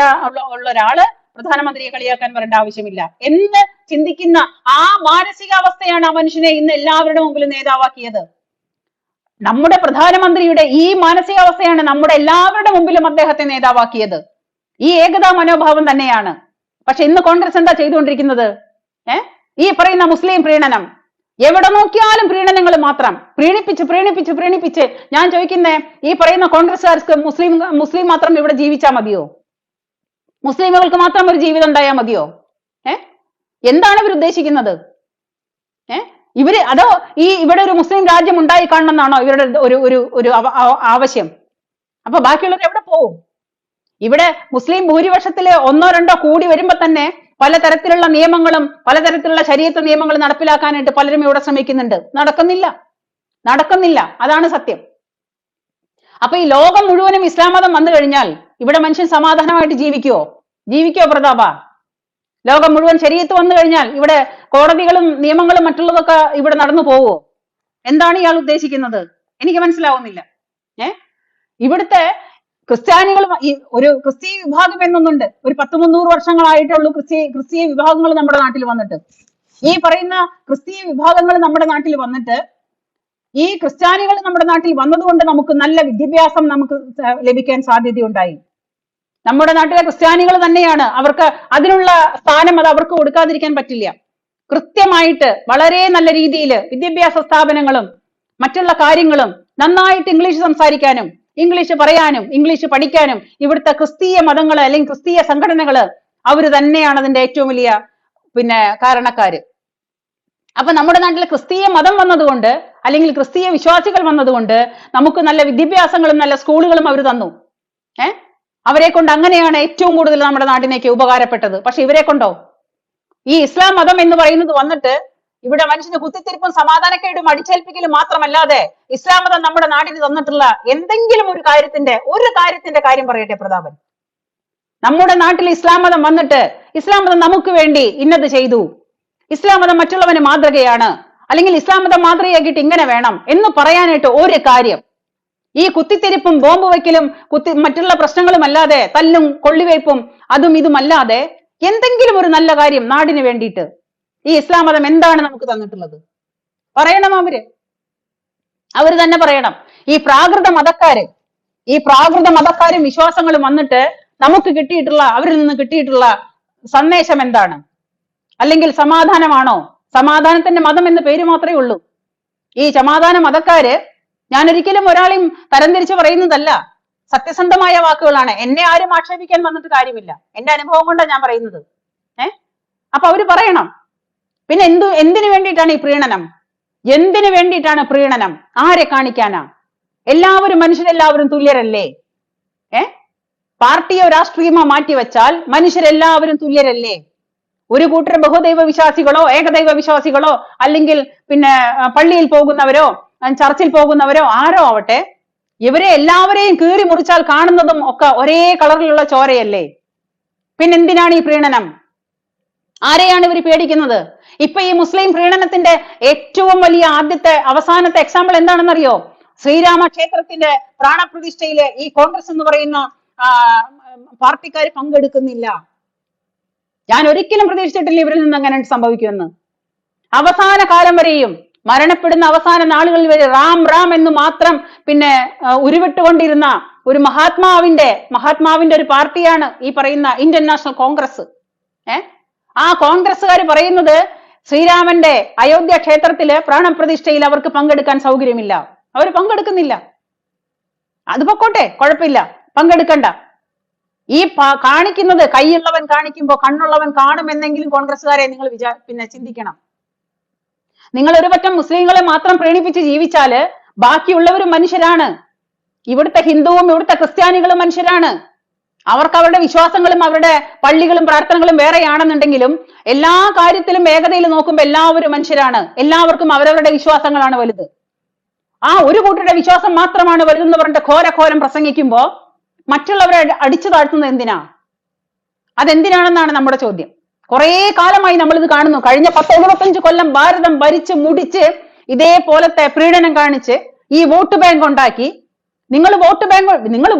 ഒരാള് പ്രധാനമന്ത്രിയെ കളിയാക്കാൻ വരേണ്ട ആവശ്യമില്ല എന്ന് ചിന്തിക്കുന്ന ആ മാനസികാവസ്ഥയാണ് ആ മനുഷ്യനെ ഇന്ന് എല്ലാവരുടെ മുമ്പിൽ നേതാവാക്കിയത്. നമ്മുടെ പ്രധാനമന്ത്രിയുടെ ഈ മാനസികാവസ്ഥയാണ് നമ്മുടെ എല്ലാവരുടെ മുമ്പിലും അദ്ദേഹത്തെ നേതാവാക്കിയത്. ഈ ഏകതാ മനോഭാവം തന്നെയാണ്. പക്ഷെ ഇന്ന് കോൺഗ്രസ് എന്താ ചെയ്തുകൊണ്ടിരിക്കുന്നത്? ഈ പറയുന്ന മുസ്ലിം പ്രീണനം, എവിടെ നോക്കിയാലും പ്രീണനങ്ങൾ മാത്രം, പ്രീണിപ്പിച്ച് ഞാൻ ചോദിക്കുന്നേ, ഈ പറയുന്ന കോൺഗ്രസ്സുകാർക്ക് മുസ്ലിം മാത്രം ഇവിടെ ജീവിച്ചാൽ മതിയോ? മുസ്ലിമുകൾക്ക് മാത്രം ഒരു ജീവിതം ഉണ്ടായാൽ മതിയോ? എന്താണ് ഇവർ ഉദ്ദേശിക്കുന്നത്? ഇവര് അതോ ഇവിടെ ഒരു മുസ്ലിം രാജ്യം ഉണ്ടായി കാണണമെന്നാണോ ഇവരുടെ ഒരു ആവശ്യം? അപ്പൊ ബാക്കിയുള്ളവർ എവിടെ പോവും? ഇവിടെ മുസ്ലിം ഭൂരിപക്ഷത്തില് 1-2 കൂടി വരുമ്പോ തന്നെ പലതരത്തിലുള്ള നിയമങ്ങളും പലതരത്തിലുള്ള ശരീഅത്ത് നിയമങ്ങളും നടപ്പിലാക്കാനായിട്ട് പലരും ഇവിടെ ശ്രമിക്കുന്നുണ്ട്. നടക്കുന്നില്ല. അതാണ് സത്യം. അപ്പൊ ഈ ലോകം മുഴുവനും ഇസ്ലാം മതം വന്നു കഴിഞ്ഞാൽ ഇവിടെ മനുഷ്യൻ സമാധാനമായിട്ട് ജീവിക്കോ പ്രതാപ? ലോകം മുഴുവൻ ശരീഅത്ത് വന്നു കഴിഞ്ഞാൽ ഇവിടെ കോടതികളും നിയമങ്ങളും മറ്റുള്ളതൊക്കെ ഇവിടെ നടന്നു പോവോ? എന്താണ് ഇയാൾ ഉദ്ദേശിക്കുന്നത്? എനിക്ക് മനസ്സിലാവുന്നില്ല. ഇവിടുത്തെ ക്രിസ്ത്യാനികൾ, ഒരു ക്രിസ്തീയ വിഭാഗം എന്നൊന്നുണ്ട്. ഒരു 100-300 വർഷങ്ങളായിട്ടുള്ളൂ ക്രിസ്തീയ വിഭാഗങ്ങൾ നമ്മുടെ നാട്ടിൽ വന്നിട്ട്. ഈ പറയുന്ന ക്രിസ്തീയ വിഭാഗങ്ങൾ നമ്മുടെ നാട്ടിൽ വന്നിട്ട്, ഈ ക്രിസ്ത്യാനികൾ നമ്മുടെ നാട്ടിൽ വന്നതുകൊണ്ട് നമുക്ക് നല്ല വിദ്യാഭ്യാസം നമുക്ക് ലഭിക്കാൻ സാധ്യതയുണ്ടായി. നമ്മുടെ നാട്ടിലെ ക്രിസ്ത്യാനികൾ തന്നെയാണ്, അവർക്ക് അതിനുള്ള സ്ഥാനം അത് അവർക്ക് കൊടുക്കാതിരിക്കാൻ പറ്റില്ല. കൃത്യമായിട്ട് വളരെ നല്ല രീതിയിൽ വിദ്യാഭ്യാസ സ്ഥാപനങ്ങളും മറ്റുള്ള കാര്യങ്ങളും, നന്നായിട്ട് ഇംഗ്ലീഷ് സംസാരിക്കാനും ഇംഗ്ലീഷ് പറയാനും ഇംഗ്ലീഷ് പഠിക്കാനും ഇവിടുത്തെ ക്രിസ്തീയ മതങ്ങള് അല്ലെങ്കിൽ ക്രിസ്തീയ സംഘടനകള് അവര് തന്നെയാണ് അതിന്റെ ഏറ്റവും വലിയ കാരണക്കാര്. അപ്പൊ നമ്മുടെ നാട്ടിൽ ക്രിസ്തീയ മതം വന്നതുകൊണ്ട് അല്ലെങ്കിൽ ക്രിസ്തീയ വിശ്വാസികൾ വന്നതുകൊണ്ട് നമുക്ക് നല്ല വിദ്യാഭ്യാസങ്ങളും നല്ല സ്കൂളുകളും അവർ തന്നു. അവരെ കൊണ്ട് അങ്ങനെയാണ് ഏറ്റവും കൂടുതൽ നമ്മുടെ നാട്ടിലേക്ക് ഉപകാരപ്പെട്ടത്. പക്ഷെ ഇവരെ കൊണ്ടോ? ഈ ഇസ്ലാം മതം എന്ന് പറയുന്നത് വന്നിട്ട് ഇവിടെ മനുഷ്യന് കുത്തിത്തിരിപ്പും സമാധാനക്കേടും അടിച്ചേൽപ്പിക്കലും മാത്രമല്ലാതെ ഇസ്ലാം മതം നമ്മുടെ നാട്ടിന് തന്നിട്ടുള്ള എന്തെങ്കിലും ഒരു കാര്യത്തിന്റെ കാര്യം പറയട്ടെ പ്രതാപൻ. നമ്മുടെ നാട്ടിൽ ഇസ്ലാം മതം വന്നിട്ട് ഇസ്ലാം മതം നമുക്ക് വേണ്ടി ഇന്നത് ചെയ്തു, ഇസ്ലാം മതം മറ്റുള്ളവന് മാതൃകയാണ്, അല്ലെങ്കിൽ ഇസ്ലാം മതം മാതൃകയാക്കിയിട്ട് ഇങ്ങനെ വേണം എന്ന് പറയാനായിട്ട് ഒരു കാര്യം, ഈ കുത്തിത്തിരിപ്പും ബോംബ് വയ്ക്കലും മറ്റുള്ള പ്രശ്നങ്ങളും അല്ലാതെ, തല്ലും കൊള്ളിവയ്പും അതും ഇതുമല്ലാതെ എന്തെങ്കിലും ഒരു നല്ല കാര്യം നാടിന് വേണ്ടിയിട്ട് ഈ ഇസ്ലാം മതം എന്താണ് നമുക്ക് തന്നിട്ടുള്ളത്? പറയണം. അവര് തന്നെ പറയണം. ഈ പ്രാകൃത മതക്കാരും വിശ്വാസങ്ങളും വന്നിട്ട് നമുക്ക് അവരിൽ നിന്ന് കിട്ടിയിട്ടുള്ള സന്ദേശം എന്താണ്? അല്ലെങ്കിൽ സമാധാനമാണോ? സമാധാനത്തിന്റെ മതം എന്ന് പേര് മാത്രമേ ഉള്ളൂ. ഈ സമാധാന മതക്കാര്, ഞാൻ ഒരിക്കലും ഒരാളെയും തരംതിരിച്ച് പറയുന്നതല്ല, സത്യസന്ധമായ വാക്കുകളാണ്. എന്നെ ആരും ആക്ഷേപിക്കാൻ വന്നിട്ട് കാര്യമില്ല, എന്റെ അനുഭവം കൊണ്ടാണ് ഞാൻ പറയുന്നത്. അപ്പൊ അവര് പറയണം. പിന്നെ എന്തിനു വേണ്ടിയിട്ടാണ് ഈ പ്രീണനം? എന്തിനു വേണ്ടിയിട്ടാണ് പ്രീണനം? ആരെ കാണിക്കാനാ? മനുഷ്യരെല്ലാവരും തുല്യരല്ലേ? പാർട്ടിയോ രാഷ്ട്രീയമോ മാറ്റിവെച്ചാൽ മനുഷ്യരെല്ലാവരും തുല്യരല്ലേ? ഒരു കൂട്ടർ ബഹുദൈവ വിശ്വാസികളോ ഏകദൈവ വിശ്വാസികളോ അല്ലെങ്കിൽ പള്ളിയിൽ പോകുന്നവരോ ചർച്ചിൽ പോകുന്നവരോ ആരോ ആവട്ടെ, ഇവരെ എല്ലാവരെയും കീറി മുറിച്ചാൽ കാണുന്നതും ഒക്കെ ഒരേ കളറിലുള്ള ചോരയല്ലേ? പിന്നെന്തിനാണ് ഈ പ്രീണനം? ആരെയാണ് ഇവർ പേടിക്കുന്നത്? ഇപ്പൊ ഈ മുസ്ലിം പ്രീണനത്തിന്റെ ഏറ്റവും വലിയ അവസാനത്തെ എക്സാമ്പിൾ എന്താണെന്നറിയോ? ശ്രീരാമ ക്ഷേത്രത്തിന്റെ പ്രാണപ്രതിഷ്ഠയില് ഈ കോൺഗ്രസ് എന്ന് പറയുന്ന പാർട്ടിക്കാർ പങ്കെടുക്കുന്നില്ല. ഞാൻ ഒരിക്കലും പ്രതീക്ഷിച്ചിട്ടില്ല ഇവരിൽ നിന്ന് അങ്ങനെ സംഭവിക്കുമെന്ന്. അവസാന കാലം വരെയും, മരണപ്പെടുന്ന അവസാന നാളുകളിൽ വരെ റാം എന്ന് മാത്രം ഉരുവിട്ടുകൊണ്ടിരുന്ന ഒരു മഹാത്മാവിന്റെ ഒരു പാർട്ടിയാണ് ഈ പറയുന്ന ഇന്ത്യൻ നാഷണൽ കോൺഗ്രസ്. ആ കോൺഗ്രസ്സുകാർ പറയുന്നത് ശ്രീരാമന്റെ അയോധ്യ ക്ഷേത്രത്തില് പ്രാണപ്രതിഷ്ഠയിൽ അവർക്ക് പങ്കെടുക്കാൻ സൗകര്യമില്ല, അവർ പങ്കെടുക്കുന്നില്ല. അത് പൊക്കോട്ടെ, കുഴപ്പമില്ല, പങ്കെടുക്കണ്ട. ഈ കാണിക്കുന്നത് കൈയുള്ളവൻ കാണിക്കുമ്പോ കണ്ണുള്ളവൻ കാണുമെന്നെങ്കിലും കോൺഗ്രസ്സുകാരെ നിങ്ങൾ ചിന്തിക്കണം. നിങ്ങൾ ഒരു പറ്റം മുസ്ലിങ്ങളെ മാത്രം പ്രീണിപ്പിച്ച് ജീവിച്ചാല് ബാക്കിയുള്ളവരും മനുഷ്യരാണ്. ഇവിടുത്തെ ഹിന്ദുവും ഇവിടുത്തെ ക്രിസ്ത്യാനികളും മനുഷ്യരാണ്. അവർക്ക് അവരുടെ വിശ്വാസങ്ങളും അവരുടെ പള്ളികളും പ്രാർത്ഥനകളും വേറെയാണെന്നുണ്ടെങ്കിലും എല്ലാ കാര്യത്തിലും ഏകതയിൽ നോക്കുമ്പോൾ എല്ലാവരും മനുഷ്യരാണ്. എല്ലാവർക്കും അവരവരുടെ വിശ്വാസങ്ങളാണ് വലുത്. ആ ഒരു കൂട്ടരുടെ വിശ്വാസം മാത്രമാണ് വലുതെന്ന് പറഞ്ഞിട്ട് ഘോരഘോരം പ്രസംഗിക്കുമ്പോ മറ്റുള്ളവരെ അടിച്ചു താഴ്ത്തുന്നത് എന്തിനാ? അതെന്തിനാണെന്നാണ് നമ്മുടെ ചോദ്യം. കുറെ കാലമായി നമ്മൾ ഇത് കാണുന്നു. കഴിഞ്ഞ 10-25 കൊല്ലം ഭാരതം ഭരിച്ച് മുടിച്ച് ഇതേപോലത്തെ പ്രീണനം കാണിച്ച് ഈ വോട്ട് ബാങ്ക് ഉണ്ടാക്കി. നിങ്ങൾ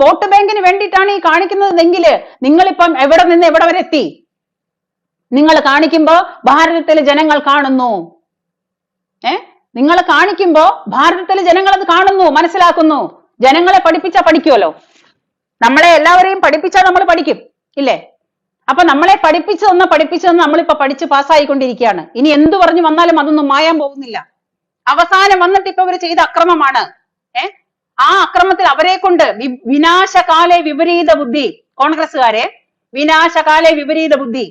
വോട്ട് ബാങ്കിന് വേണ്ടിയിട്ടാണ് ഈ കാണിക്കുന്നതെങ്കിൽ നിങ്ങളിപ്പം എവിടെ നിന്ന് എവിടെ വരെ എത്തി? നിങ്ങൾ കാണിക്കുമ്പോ ഭാരതത്തിലെ ജനങ്ങൾ കാണുന്നു. നിങ്ങൾ കാണിക്കുമ്പോ ഭാരതത്തിലെ ജനങ്ങൾ അത് കാണുന്നു, മനസ്സിലാക്കുന്നു. ജനങ്ങളെ പഠിപ്പിച്ചാ പഠിക്കുമല്ലോ. നമ്മളെ എല്ലാവരെയും പഠിപ്പിച്ചാൽ നമ്മൾ പഠിക്കും, ഇല്ലേ? അപ്പൊ നമ്മളെ പഠിപ്പിച്ചു തന്ന നമ്മളിപ്പോ പഠിച്ച് പാസ്സായിക്കൊണ്ടിരിക്കുകയാണ്. ഇനി എന്തു പറഞ്ഞു വന്നാലും അതൊന്നും മായാൻ പോകുന്നില്ല. അവസാനം വന്നിട്ട് ഇപ്പൊ ഇവർ ചെയ്ത അക്രമമാണ്. ആ അക്രമത്തിൽ അവരെ കൊണ്ട് വിനാശകാലെ വിപരീത ബുദ്ധി, കോൺഗ്രസ്സുകാരെ വിനാശകാലെ വിപരീത ബുദ്ധി.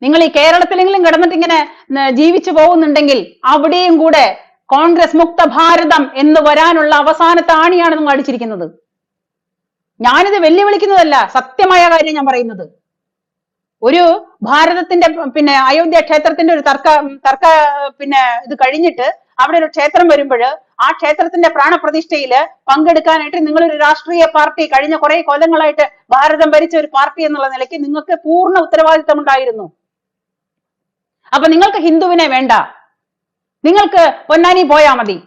നിങ്ങൾ ഈ കേരളത്തിലെങ്കിലും കിടന്നിട്ട് ഇങ്ങനെ ജീവിച്ചു പോകുന്നുണ്ടെങ്കിൽ അവിടെയും കൂടെ കോൺഗ്രസ് മുക്ത ഭാരതം എന്ന് വരാനുള്ള അവസാനത്തെ ആണിയാണ് നിങ്ങൾ അടിച്ചിരിക്കുന്നത്. ഞാനിത് വെല്ലുവിളിക്കുന്നതല്ല, സത്യമായ കാര്യം ഞാൻ പറയുന്നത്. ഒരു ഭാരതത്തിന്റെ അയോധ്യ ക്ഷേത്രത്തിന്റെ ഒരു തർക്ക ഇത് കഴിഞ്ഞിട്ട് അവിടെ ഒരു ക്ഷേത്രം വരുമ്പോൾ ആ ക്ഷേത്രത്തിന്റെ പ്രാണപ്രതിഷ്ഠയില് പങ്കെടുക്കാനായിട്ട് നിങ്ങളൊരു രാഷ്ട്രീയ പാർട്ടി, കഴിഞ്ഞ കുറെ കൊല്ലങ്ങളായിട്ട് ഭാരതം ഭരിച്ച ഒരു പാർട്ടി എന്നുള്ള നിലയ്ക്ക് നിങ്ങൾക്ക് പൂർണ്ണ ഉത്തരവാദിത്തം ഉണ്ടായിരുന്നു. അപ്പൊ നിങ്ങൾക്ക് ഹിന്ദുവിനെ വേണ്ട, നിങ്ങൾക്ക് പൊന്നാനി പോയാ മതി,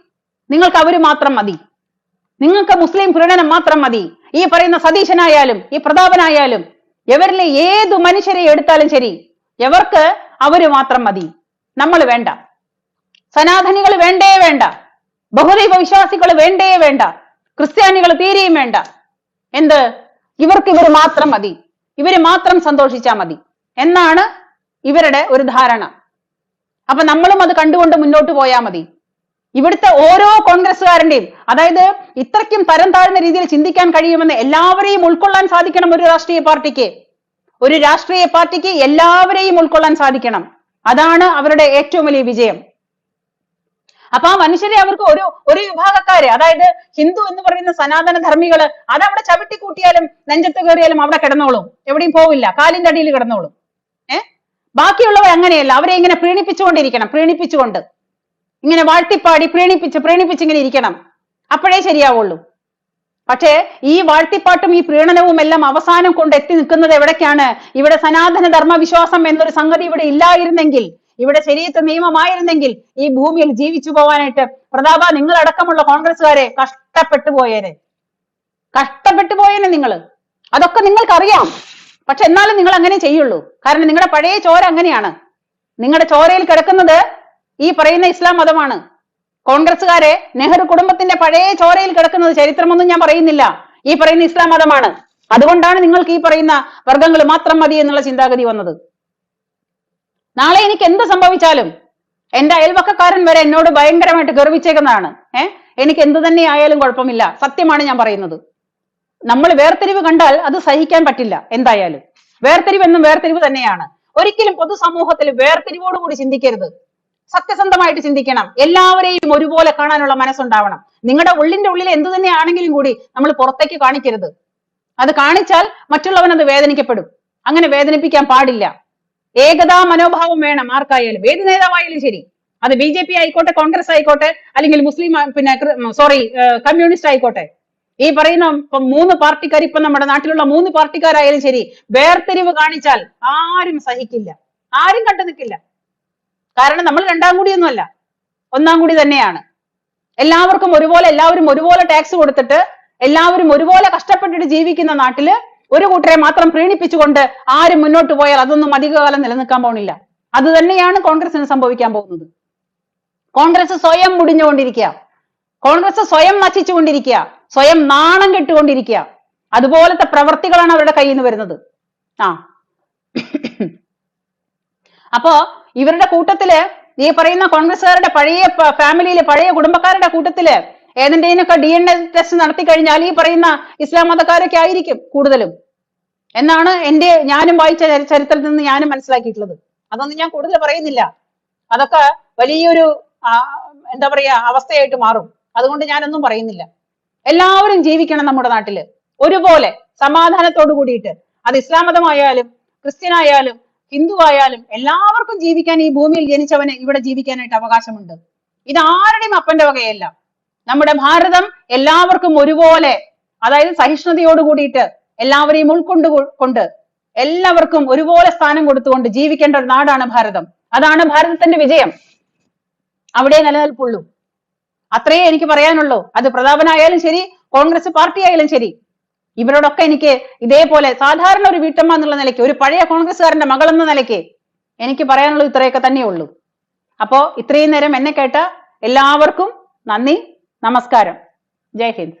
നിങ്ങൾക്ക് അവര് മാത്രം മതി, നിങ്ങൾക്ക് മുസ്ലിം പ്രീണനം മാത്രം മതി. ഈ പറയുന്ന സതീശനായാലും ഈ പ്രതാപനായാലും എവരിലെ ഏതു മനുഷ്യരെ എടുത്താലും ശരി, എവർക്ക് അവര് മാത്രം മതി, നമ്മൾ വേണ്ട. സനാതനികൾ വേണ്ടേ വേണ്ട, ബഹുദൈവ വിശ്വാസികൾ വേണ്ടേ വേണ്ട, ക്രിസ്ത്യാനികൾ തീരെയും വേണ്ട. എന്ത്? ഇവർക്ക് ഇവർ മാത്രം മതി, ഇവര് മാത്രം സന്തോഷിച്ചാൽ മതി എന്നാണ് ഇവരുടെ ഒരു ധാരണ. അപ്പൊ നമ്മളും അത് കണ്ടുകൊണ്ട് മുന്നോട്ട് പോയാൽ മതി. ഇവിടുത്തെ ഓരോ കോൺഗ്രസ്സുകാരന്റെയും, അതായത് ഇത്രയ്ക്കും തരം താഴ്ന്ന രീതിയിൽ ചിന്തിക്കാൻ കഴിയുമെന്ന് എല്ലാവരെയും ഉൾക്കൊള്ളാൻ സാധിക്കണം. ഒരു രാഷ്ട്രീയ പാർട്ടിക്ക് എല്ലാവരെയും ഉൾക്കൊള്ളാൻ സാധിക്കണം. അതാണ് അവരുടെ ഏറ്റവും വലിയ വിജയം. അപ്പൊ ആ മനുഷ്യരെ അവർക്ക് ഒരു വിഭാഗക്കാര്, അതായത് ഹിന്ദു എന്ന് പറയുന്ന സനാതന ധർമ്മികള്, അതവിടെ ചവിട്ടി കൂട്ടിയാലും നെഞ്ചത്ത് കയറിയാലും അവിടെ കിടന്നോളും, എവിടെയും പോവില്ല, കാലിന്റെ അടിയിൽ കിടന്നോളും. ബാക്കിയുള്ളവർ അങ്ങനെയല്ല, അവരെ ഇങ്ങനെ പ്രീണിപ്പിച്ചുകൊണ്ട് ഇങ്ങനെ വാഴ്ത്തിപ്പാടി പ്രീണിപ്പിച്ച് ഇങ്ങനെ ഇരിക്കണം, അപ്പോഴേ ശരിയാവുള്ളൂ. പക്ഷേ ഈ വാഴ്ത്തിപ്പാട്ടും ഈ പ്രീണനവും എല്ലാം അവസാനം കൊണ്ട് എത്തി നിൽക്കുന്നത് എവിടേക്കാണ്? ഇവിടെ സനാതന ധർമ്മ വിശ്വാസം എന്നൊരു സംഗതി ഇവിടെ ഇല്ലായിരുന്നെങ്കിൽ, ഇവിടെ ശരീഅത്ത് നിയമമായിരുന്നെങ്കിൽ ഈ ഭൂമിയിൽ ജീവിച്ചു പോവാനായിട്ട് പ്രതാപ നിങ്ങളടക്കമുള്ള കോൺഗ്രസ്സുകാരെ കഷ്ടപ്പെട്ടു പോയേനെ നിങ്ങൾ. അതൊക്കെ നിങ്ങൾക്കറിയാം. പക്ഷെ എന്നാലും നിങ്ങൾ അങ്ങനെ ചെയ്യുള്ളൂ. കാരണം നിങ്ങളുടെ പഴയ ചോര അങ്ങനെയാണ്. നിങ്ങളുടെ ചോരയിൽ കിടക്കുന്നത് ഈ പറയുന്ന ഇസ്ലാം മതമാണ്. കോൺഗ്രസ്സുകാരെ നെഹ്റു കുടുംബത്തിന്റെ പഴയ ചോരയിൽ കിടക്കുന്നത് ചരിത്രമൊന്നും ഞാൻ പറയുന്നില്ല, ഈ പറയുന്ന ഇസ്ലാം മതമാണ്. അതുകൊണ്ടാണ് നിങ്ങൾക്ക് ഈ പറയുന്ന വർഗങ്ങൾ മാത്രം മതി എന്നുള്ള ചിന്താഗതി വന്നത്. നാളെ എനിക്ക് എന്ത് സംഭവിച്ചാലും എന്റെ അയൽവക്കക്കാരൻ വരെ എന്നോട് ഭയങ്കരമായിട്ട് ഗർവിച്ചേക്കുന്നതാണ്. എനിക്ക് എന്ത് തന്നെ ആയാലും കുഴപ്പമില്ല, സത്യമാണ് ഞാൻ പറയുന്നത്. നമ്മൾ വേർതിരിവ് കണ്ടാൽ അത് സഹിക്കാൻ പറ്റില്ല. എന്തായാലും വേർതിരിവ് എന്നും വേർതിരിവ് തന്നെയാണ്. ഒരിക്കലും പൊതുസമൂഹത്തിൽ വേർതിരിവോടുകൂടി ചിന്തിക്കരുത്. സത്യസന്ധമായിട്ട് ചിന്തിക്കണം. എല്ലാവരെയും ഒരുപോലെ കാണാനുള്ള മനസ്സുണ്ടാവണം. നിങ്ങളുടെ ഉള്ളിന്റെ ഉള്ളിൽ എന്തു തന്നെയാണെങ്കിലും കൂടി നമ്മൾ പുറത്തേക്ക് കാണിക്കരുത്. അത് കാണിച്ചാൽ മറ്റുള്ളവൻ അത് വേദനിക്കപ്പെടും. അങ്ങനെ വേദനിപ്പിക്കാൻ പാടില്ല. ഏകതാ മനോഭാവം വേണം ആർക്കായാലും, ഏത് നേതാവായാലും ശരി. അത് BJP ആയിക്കോട്ടെ, കോൺഗ്രസ് ആയിക്കോട്ടെ, അല്ലെങ്കിൽ മുസ്ലിം കമ്മ്യൂണിസ്റ്റ് ആയിക്കോട്ടെ. ഈ പറയുന്ന 3 പാർട്ടിക്കാർ, ഇപ്പൊ നമ്മുടെ നാട്ടിലുള്ള 3 പാർട്ടിക്കാരായാലും ശരി, വേർതിരിവ് കാണിച്ചാൽ ആരും സഹിക്കില്ല, ആരും കണ്ടു നിൽക്കില്ല. കാരണം നമ്മൾ 2ാം കൂടിയൊന്നുമല്ല, 1ാം കൂടി തന്നെയാണ്. എല്ലാവർക്കും ഒരുപോലെ, എല്ലാവരും ഒരുപോലെ ടാക്സ് കൊടുത്തിട്ട് എല്ലാവരും ഒരുപോലെ കഷ്ടപ്പെട്ടിട്ട് ജീവിക്കുന്ന നാട്ടില് ഒരു കൂട്ടരെ മാത്രം പ്രീണിപ്പിച്ചുകൊണ്ട് ആരും മുന്നോട്ട് പോയാൽ അതൊന്നും അധികകാലം നിലനിൽക്കാൻ പോകുന്നില്ല. അത് തന്നെയാണ് കോൺഗ്രസിന് സംഭവിക്കാൻ പോകുന്നത്. കോൺഗ്രസ് സ്വയം മുടിഞ്ഞുകൊണ്ടിരിക്കുക, കോൺഗ്രസ് സ്വയം നശിച്ചുകൊണ്ടിരിക്കുക, സ്വയം നാണം കെട്ടുകൊണ്ടിരിക്കുക. അതുപോലത്തെ പ്രവർത്തികളാണ് അവരുടെ കയ്യിൽ നിന്ന് വരുന്നത്. അപ്പോ ഇവരുടെ കൂട്ടത്തില്, ഈ പറയുന്ന കോൺഗ്രസ്സുകാരുടെ പഴയ ഫാമിലിയിലെ പഴയ കുടുംബക്കാരുടെ കൂട്ടത്തില് ഏതിന്റെയൊക്കെ DNA ടെസ്റ്റ് നടത്തി കഴിഞ്ഞാൽ ഈ പറയുന്ന ഇസ്ലാം മതക്കാരൊക്കെ ആയിരിക്കും കൂടുതലും എന്നാണ് ഞാനും വായിച്ച ചരിത്രത്തിൽ നിന്ന് ഞാനും മനസ്സിലാക്കിയിട്ടുള്ളത്. അതൊന്നും ഞാൻ കൂടുതൽ പറയുന്നില്ല. അതൊക്കെ വലിയൊരു അവസ്ഥയായിട്ട് മാറും. അതുകൊണ്ട് ഞാനൊന്നും പറയുന്നില്ല. എല്ലാവരും ജീവിക്കണം നമ്മുടെ നാട്ടില് ഒരുപോലെ സമാധാനത്തോടു കൂടിയിട്ട്. അത് ഇസ്ലാം മതമായാലും ക്രിസ്ത്യൻ ആയാലും ഹിന്ദു ആയാലും എല്ലാവർക്കും ജീവിക്കാൻ, ഈ ഭൂമിയിൽ ജനിച്ചവന് ഇവിടെ ജീവിക്കാനായിട്ട് അവകാശമുണ്ട്. ഇത് ആരുടെയും അപ്പന്റെ വകയല്ല. നമ്മുടെ ഭാരതം എല്ലാവർക്കും ഒരുപോലെ, അതായത് സഹിഷ്ണുതയോട് കൂടിയിട്ട് എല്ലാവരെയും കൊണ്ട് എല്ലാവർക്കും ഒരുപോലെ സ്ഥാനം കൊടുത്തുകൊണ്ട് ജീവിക്കേണ്ട ഒരു നാടാണ് ഭാരതം. അതാണ് ഭാരതത്തിന്റെ വിജയം. അവിടെ നിലനിൽപ്പുള്ളൂ. അത്രയേ എനിക്ക് പറയാനുള്ളൂ. അത് പ്രതാപനായാലും ശരി, കോൺഗ്രസ് പാർട്ടി ആയാലും ശരി, ഇവരോടൊക്കെ എനിക്ക് ഇതേപോലെ സാധാരണ ഒരു വീട്ടമ്മ എന്നുള്ള നിലയ്ക്ക്, ഒരു പഴയ കോൺഗ്രസ്സുകാരന്റെ മകൾ എന്ന നിലയ്ക്ക് എനിക്ക് പറയാനുള്ളത് ഇത്രയൊക്കെ തന്നെയുള്ളൂ. അപ്പോ ഇത്രയും നേരം എന്നെ കേട്ട എല്ലാവർക്കും നന്ദി, നമസ്കാരം. ജയ് ഹിന്ദ്.